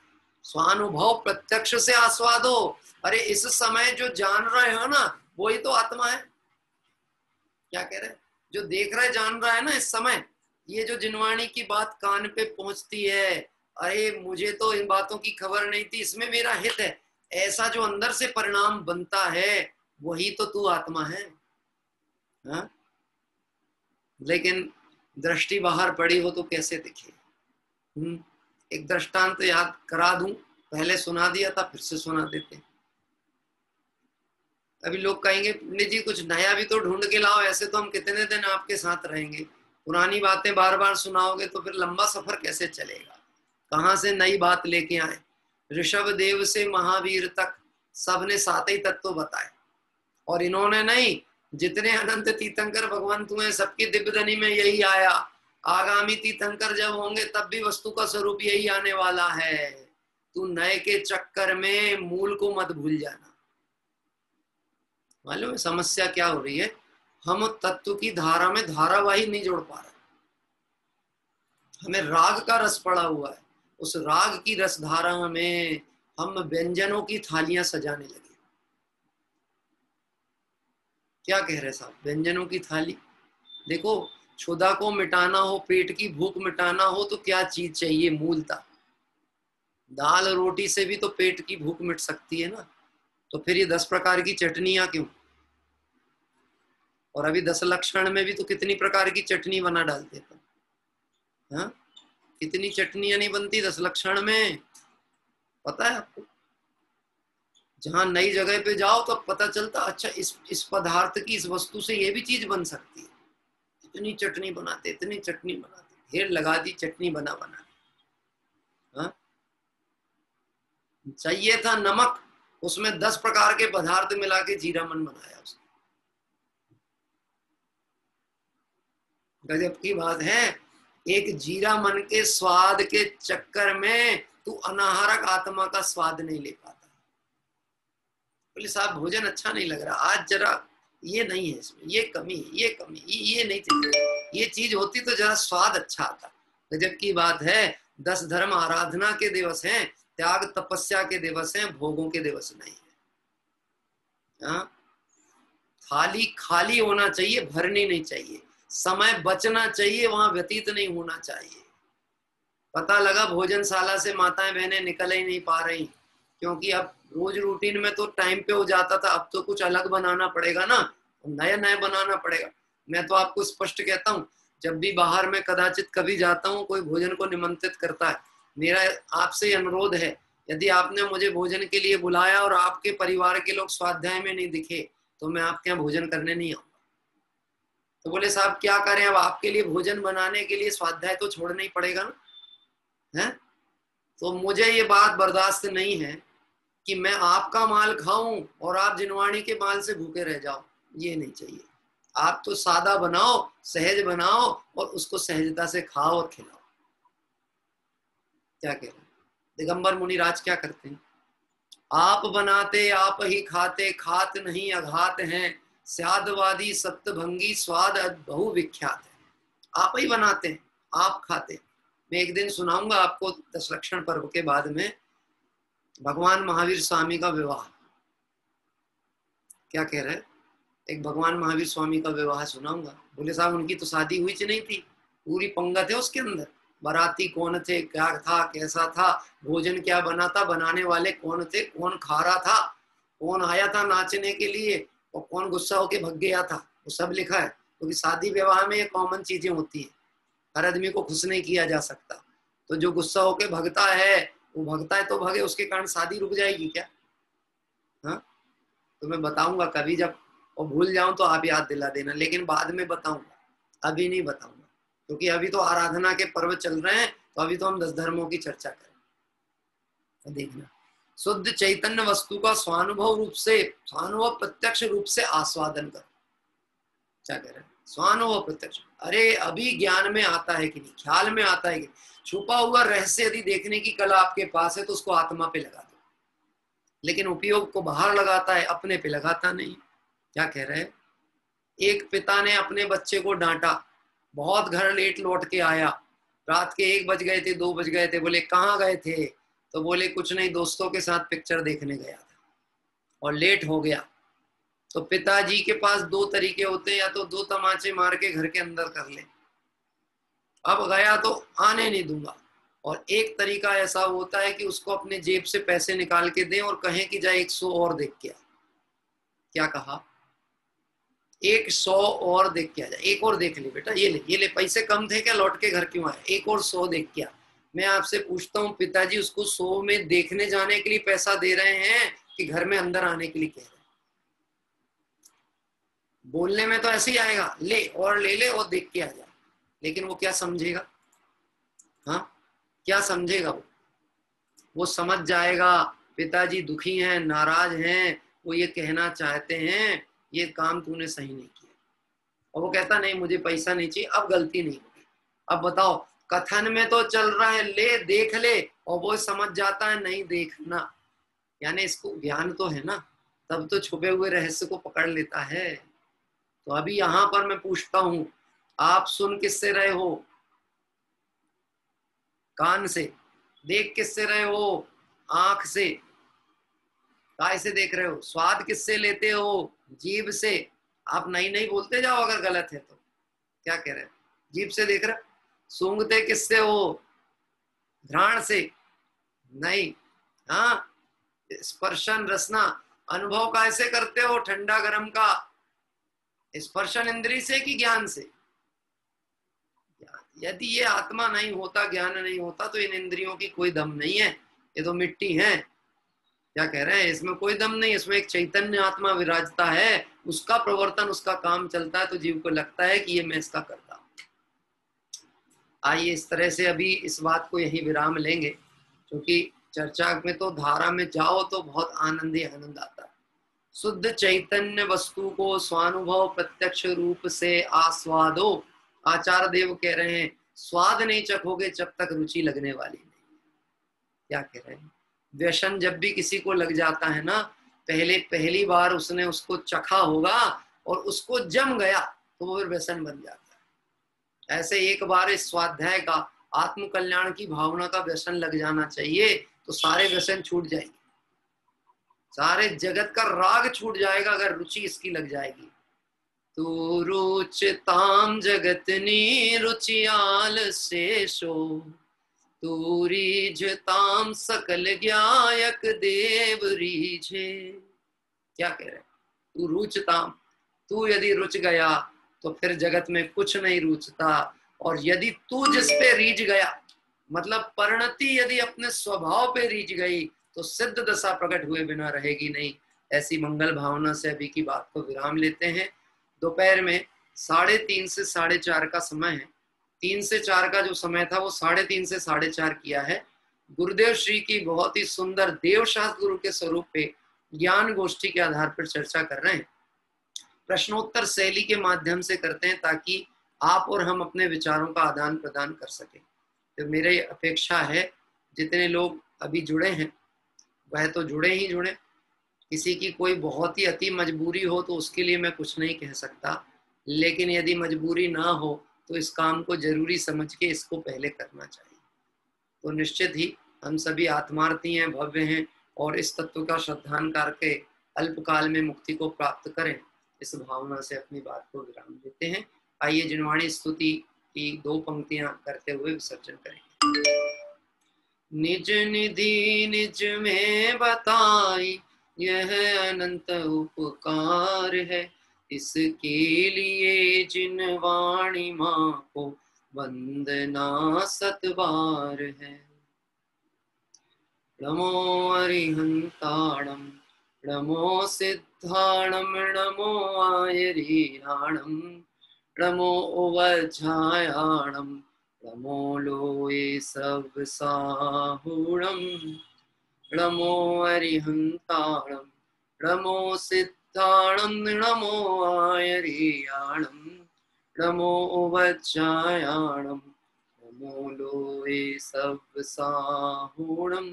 स्वानुभव प्रत्यक्ष से आस्वादो। अरे इस समय जो जान रहे हो ना वही तो आत्मा है। क्या कह रहे हैं? जो देख रहा है जान रहा है ना इस समय, ये जो जिनवाणी की बात कान पे पहुंचती है, अरे मुझे तो इन बातों की खबर नहीं थी, इसमें मेरा हित है, ऐसा जो अंदर से परिणाम बनता है वही तो तू आत्मा है। हाँ? लेकिन दृष्टि बाहर पड़ी हो तो कैसे दिखे? एक दृष्टांत याद करा दूं, पहले सुना दिया था फिर से सुना देते। अभी लोग कहेंगे पंडित जी कुछ नया भी तो ढूंढ के लाओ, ऐसे तो हम कितने दिन आपके साथ रहेंगे, पुरानी बातें बार बार सुनाओगे तो फिर लंबा सफर कैसे चलेगा? कहाँ से नई बात लेके आए? ऋषभ देव से महावीर तक सबने सात ही तत्व बताए, और इन्होंने नहीं, जितने अनंत तीर्थंकर भगवंत हुए सबकी दिव्यधनी में यही आया। आगामी तीर्थंकर जब होंगे तब भी वस्तु का स्वरूप यही आने वाला है। तू नए के चक्कर में मूल को मत भूल जाना। मालूम है समस्या क्या हो रही है? हम तत्व की धारा में धारावाही नहीं जोड़ पा रहे। हमें राग का रस पड़ा हुआ है, उस राग की रस धारा में हम व्यंजनों की थालियां सजाने लगे। क्या कह रहे साहब? व्यंजनों की थाली। देखो, क्षुधा को मिटाना हो, पेट की भूख मिटाना हो तो क्या चीज चाहिए? मूलता। दाल रोटी से भी तो पेट की भूख मिट सकती है ना। तो फिर ये 10 प्रकार की चटनियां क्यों? और अभी 10 लक्षण में भी तो कितनी प्रकार की चटनी बना डालते थे। हाँ, कितनी चटनियां नहीं बनती 10 लक्षण में, पता है आपको? जहां नई जगह पे जाओ तो पता चलता, अच्छा इस पदार्थ की, इस वस्तु से ये भी चीज बन सकती है। इतनी चटनी बनाते, इतनी चटनी बनाते, ढेर लगा दी चटनी बना। हाँ? चाहिए था नमक, उसमें 10 प्रकार के पदार्थ मिला के जीरा मन बनाया उसने। गजब की बात है। एक जीरा मन के स्वाद के चक्कर में तू अनाहारक आत्मा का स्वाद नहीं ले पाता। बोले साहब भोजन अच्छा नहीं लग रहा आज, जरा ये नहीं है इसमें, ये कमी, ये कमी, ये नहीं चाहिए, ये चीज होती तो जरा स्वाद अच्छा आता। गजब की बात है। 10 धर्म आराधना के दिवस हैं, त्याग तपस्या के दिवस हैं, भोगों के दिवस नहीं है। हाँ? थाली खाली होना चाहिए, भरनी नहीं चाहिए। समय बचना चाहिए, वहां व्यतीत नहीं होना चाहिए। पता लगा भोजनशाला से माताएं बहनें निकल ही नहीं पा रही, क्योंकि अब रोज रूटीन में तो टाइम पे हो जाता था, अब तो कुछ अलग बनाना पड़ेगा ना, नया नया बनाना पड़ेगा। मैं तो आपको स्पष्ट कहता हूँ, जब भी बाहर में कदाचित कभी जाता हूँ, कोई भोजन को निमंत्रित करता है, मेरा आपसे अनुरोध है, यदि आपने मुझे भोजन के लिए बुलाया और आपके परिवार के लोग स्वाध्याय में नहीं दिखे तो मैं आपके यहाँ भोजन करने नहीं आऊंगा। तो बोले साहब क्या करें, अब आपके लिए भोजन बनाने के लिए स्वाध्याय तो छोड़ना ही पड़ेगा ना, है? तो मुझे ये बात बर्दाश्त नहीं है कि मैं आपका माल खाऊं और आप जिनवाणी के माल से भूखे रह जाओ, ये नहीं चाहिए। आप तो सादा बनाओ, सहज बनाओ और उसको सहजता से खाओ और खिलाओ। क्या कह रहे हैं दिगंबर मुनिराज? क्या करते हैं? आप बनाते आप ही खाते, खात नहीं अघात हैं, स्यादवादी सप्तभंगी स्वाद बहु विख्यात है। आप ही बनाते हैं, आप खाते हैं। मैं एक दिन सुनाऊंगा आपको 10 लक्षण पर्व के बाद में भगवान महावीर स्वामी का विवाह। क्या कह रहे हैं? एक भगवान महावीर स्वामी का विवाह सुनाऊंगा। बोले साहब उनकी तो शादी हुई नहीं थी, पूरी पंगत है उसके अंदर, बाराती कौन थे, क्या था, कैसा था, भोजन क्या बना था, बनाने वाले कौन थे, कौन खा रहा था, कौन आया था नाचने के लिए और कौन गुस्सा होके भग गया था, वो सब लिखा है। क्योंकि शादी विवाह में ये कॉमन चीजें होती है, हर आदमी को खुश नहीं किया जा सकता। तो जो गुस्सा होके भगता है वो भगता है तो भगे, उसके कारण शादी रुक जाएगी क्या? हाँ, तो मैं बताऊंगा कभी, जब और भूल जाऊं तो आप याद दिला देना, लेकिन बाद में बताऊंगा, अभी नहीं बताऊंगा, क्योंकि अभी तो आराधना के पर्व चल रहे हैं, तो अभी तो हम 10 धर्मों की चर्चा करें। तो देखना, शुद्ध चैतन्य वस्तु का स्वानुभव रूप से, स्वानुभव प्रत्यक्ष रूप से आस्वादन करो। क्या कह रहे हैं? स्वानुभव प्रत्यक्ष। अरे अभी ज्ञान में आता है कि नहीं, ख्याल में आता है कि छुपा हुआ रहस्य यदि देखने की कला आपके पास है तो उसको आत्मा पे लगा दो, लेकिन उपयोग को बाहर लगाता है, अपने पे लगाता नहीं। क्या कह रहे हैं? एक पिता ने अपने बच्चे को डांटा, बहुत घर लेट लौट के आया, रात के 1 बज गए थे, 2 बज गए थे। बोले कहाँ गए थे? तो बोले कुछ नहीं, दोस्तों के साथ पिक्चर देखने गया था और लेट हो गया। तो पिताजी के पास 2 तरीके होते हैं, या तो 2 तमाचे मार के घर के अंदर कर ले, अब गया तो आने नहीं दूंगा, और एक तरीका ऐसा होता है कि उसको अपने जेब से पैसे निकाल के दें और कहें कि जा 100 और देख के आ। क्या कहा? 100 और देख के आ जा, एक और देख ले बेटा, ये ले पैसे कम थे क्या, लौट के घर क्यों आए, एक और 100 देख के आ। मैं आपसे पूछता हूँ, पिताजी उसको 100 में देखने जाने के लिए पैसा दे रहे हैं कि घर में अंदर आने के लिए कह रहे हैं? बोलने में तो ऐसे ही आएगा, ले और ले ले और देख के आ जा, लेकिन वो क्या समझेगा? हाँ, क्या समझेगा? वो समझ जाएगा पिताजी दुखी हैं, नाराज हैं, वो ये कहना चाहते हैं ये काम तूने सही नहीं किया, और वो कहता नहीं मुझे पैसा नहीं चाहिए, अब गलती नहीं होगी। अब बताओ, कथन में तो चल रहा है ले देख ले, और वो समझ जाता है नहीं देखना, यानी इसको ज्ञान तो है ना, तब तो छुपे हुए रहस्य को पकड़ लेता है। तो अभी यहां पर मैं पूछता हूं, आप सुन किससे रहे हो? कान से। देख किससे रहे हो? आंख से। काय से देख रहे हो? स्वाद किससे लेते हो? जीभ से। आप नहीं नहीं बोलते जाओ अगर गलत है तो। क्या कह रहे हैं? जीभ से देख रहे हो। सूंघते किससे हो? घ्राण से। नहीं। हाँ, स्पर्शन रसना अनुभव कैसे करते हो? ठंडा गर्म का स्पर्शन इंद्रिय से कि ज्ञान से? यदि ये आत्मा नहीं होता, ज्ञान नहीं होता, तो इन इंद्रियों की कोई दम नहीं है, ये तो मिट्टी है। क्या कह रहे हैं? इसमें कोई दम नहीं, इसमें एक चैतन्य आत्मा विराजता है, उसका प्रवर्तन, उसका काम चलता है, तो जीव को लगता है कि ये मैं इसका करता हूं। आइए इस तरह से अभी इस बात को यही विराम लेंगे, क्योंकि चर्चा में तो धारा में जाओ तो बहुत आनंद ही आनंद आता है। शुद्ध चैतन्य वस्तु को स्वानुभव प्रत्यक्ष रूप से आस्वादो। आचार्य देव कह रहे हैं स्वाद नहीं चखोगे जब तक रुचि लगने वाली नहीं। क्या कह रहे हैं? व्यसन जब भी किसी को लग जाता है ना, पहली बार उसने उसको चखा होगा और उसको जम गया तो वो फिर व्यसन बन जाता है। ऐसे एक बार इस स्वाध्याय का, आत्म कल्याण की भावना का व्यसन लग जाना चाहिए, तो सारे व्यसन छूट जाएंगे, सारे जगत का राग छूट जाएगा अगर रुचि इसकी लग जाएगी। तू रुचताम जगतनी रुचियाल शेषो, तू रीझताम सकल ज्ञायक देव रीझे। क्या कह रहे? तू रुचताम, तू यदि रुच गया तो फिर जगत में कुछ नहीं रुचता, और यदि तू जिस पे रीझ गया, मतलब परिणति यदि अपने स्वभाव पे रीझ गई, तो सिद्ध दशा प्रकट हुए बिना रहेगी नहीं। ऐसी मंगल भावना से अभी की बात को विराम लेते हैं। दोपहर में 3:30 से 4:30 का समय है। 3 से 4 का जो समय था वो 3:30 से 4:30 किया है। गुरुदेव श्री की बहुत ही सुंदर देवशास्त्र गुरु के स्वरूप पे ज्ञान गोष्ठी के आधार पर चर्चा कर रहे हैं। प्रश्नोत्तर शैली के माध्यम से करते हैं ताकि आप और हम अपने विचारों का आदान प्रदान कर सकें। तो मेरी अपेक्षा है जितने लोग अभी जुड़े हैं वह तो जुड़े ही जुड़े, किसी की कोई बहुत ही अति मजबूरी हो तो उसके लिए मैं कुछ नहीं कह सकता, लेकिन यदि मजबूरी ना हो तो इस काम को जरूरी समझ के इसको पहले करना चाहिए। तो निश्चित ही हम सभी आत्मार्थी हैं, भव्य हैं, और इस तत्व का श्रद्धान करके अल्पकाल में मुक्ति को प्राप्त करें, इस भावना से अपनी बात को विराम देते हैं। आइए जिनवाणी स्तुति की 2 पंक्तियां करते हुए विसर्जन करेंगे। निज निधि निज में बताई यह अनंत उपकार है, इसके लिए जिन वाणी माँ को वंदना सतबार है। नमो अरिहंताणम नमो सिद्धाणम नमो आयरीणाणम नमो उवज्झायाणम नमो लोये सब साहुणम नमो अरिहंताणम नमो सिद्धाणम नमो आयरीणाणम नमो उवज्झायाणम नमो लोये सब साहुणम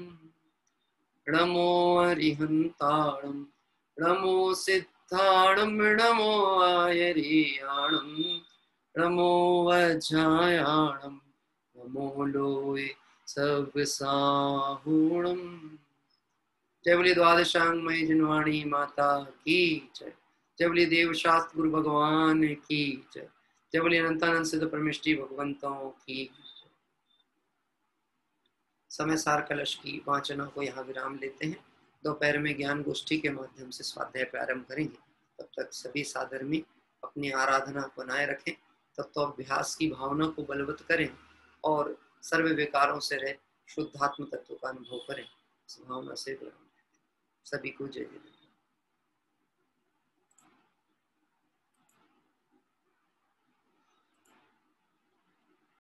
नमो अरिहंताणम नमो सिद्धाणम नमो आयरीणाणम नमो वज्झायाणम नमो लोये सब साहुणम। जय बोले द्वादशांगमयी जिनवाणी माता की जय। जय बोले देव शास्त्र गुरु भगवान की जय। जय बोले अनंतानंद सिद्ध परमेष्टि भगवंतों की जय। समय सार कलश की वाचना को यहाँ विराम लेते हैं। दोपहर में ज्ञान गोष्ठी के माध्यम से स्वाध्याय प्रारंभ करेंगे। तब तक सभी साधर्मी अपनी आराधना बनाए रखें, तत्वाभ्यास की भावना को बलवत करें और सर्व विकारों से रहे शुद्धात्म तत्व का अनुभव करें। इस भावना से सभी को जय जय।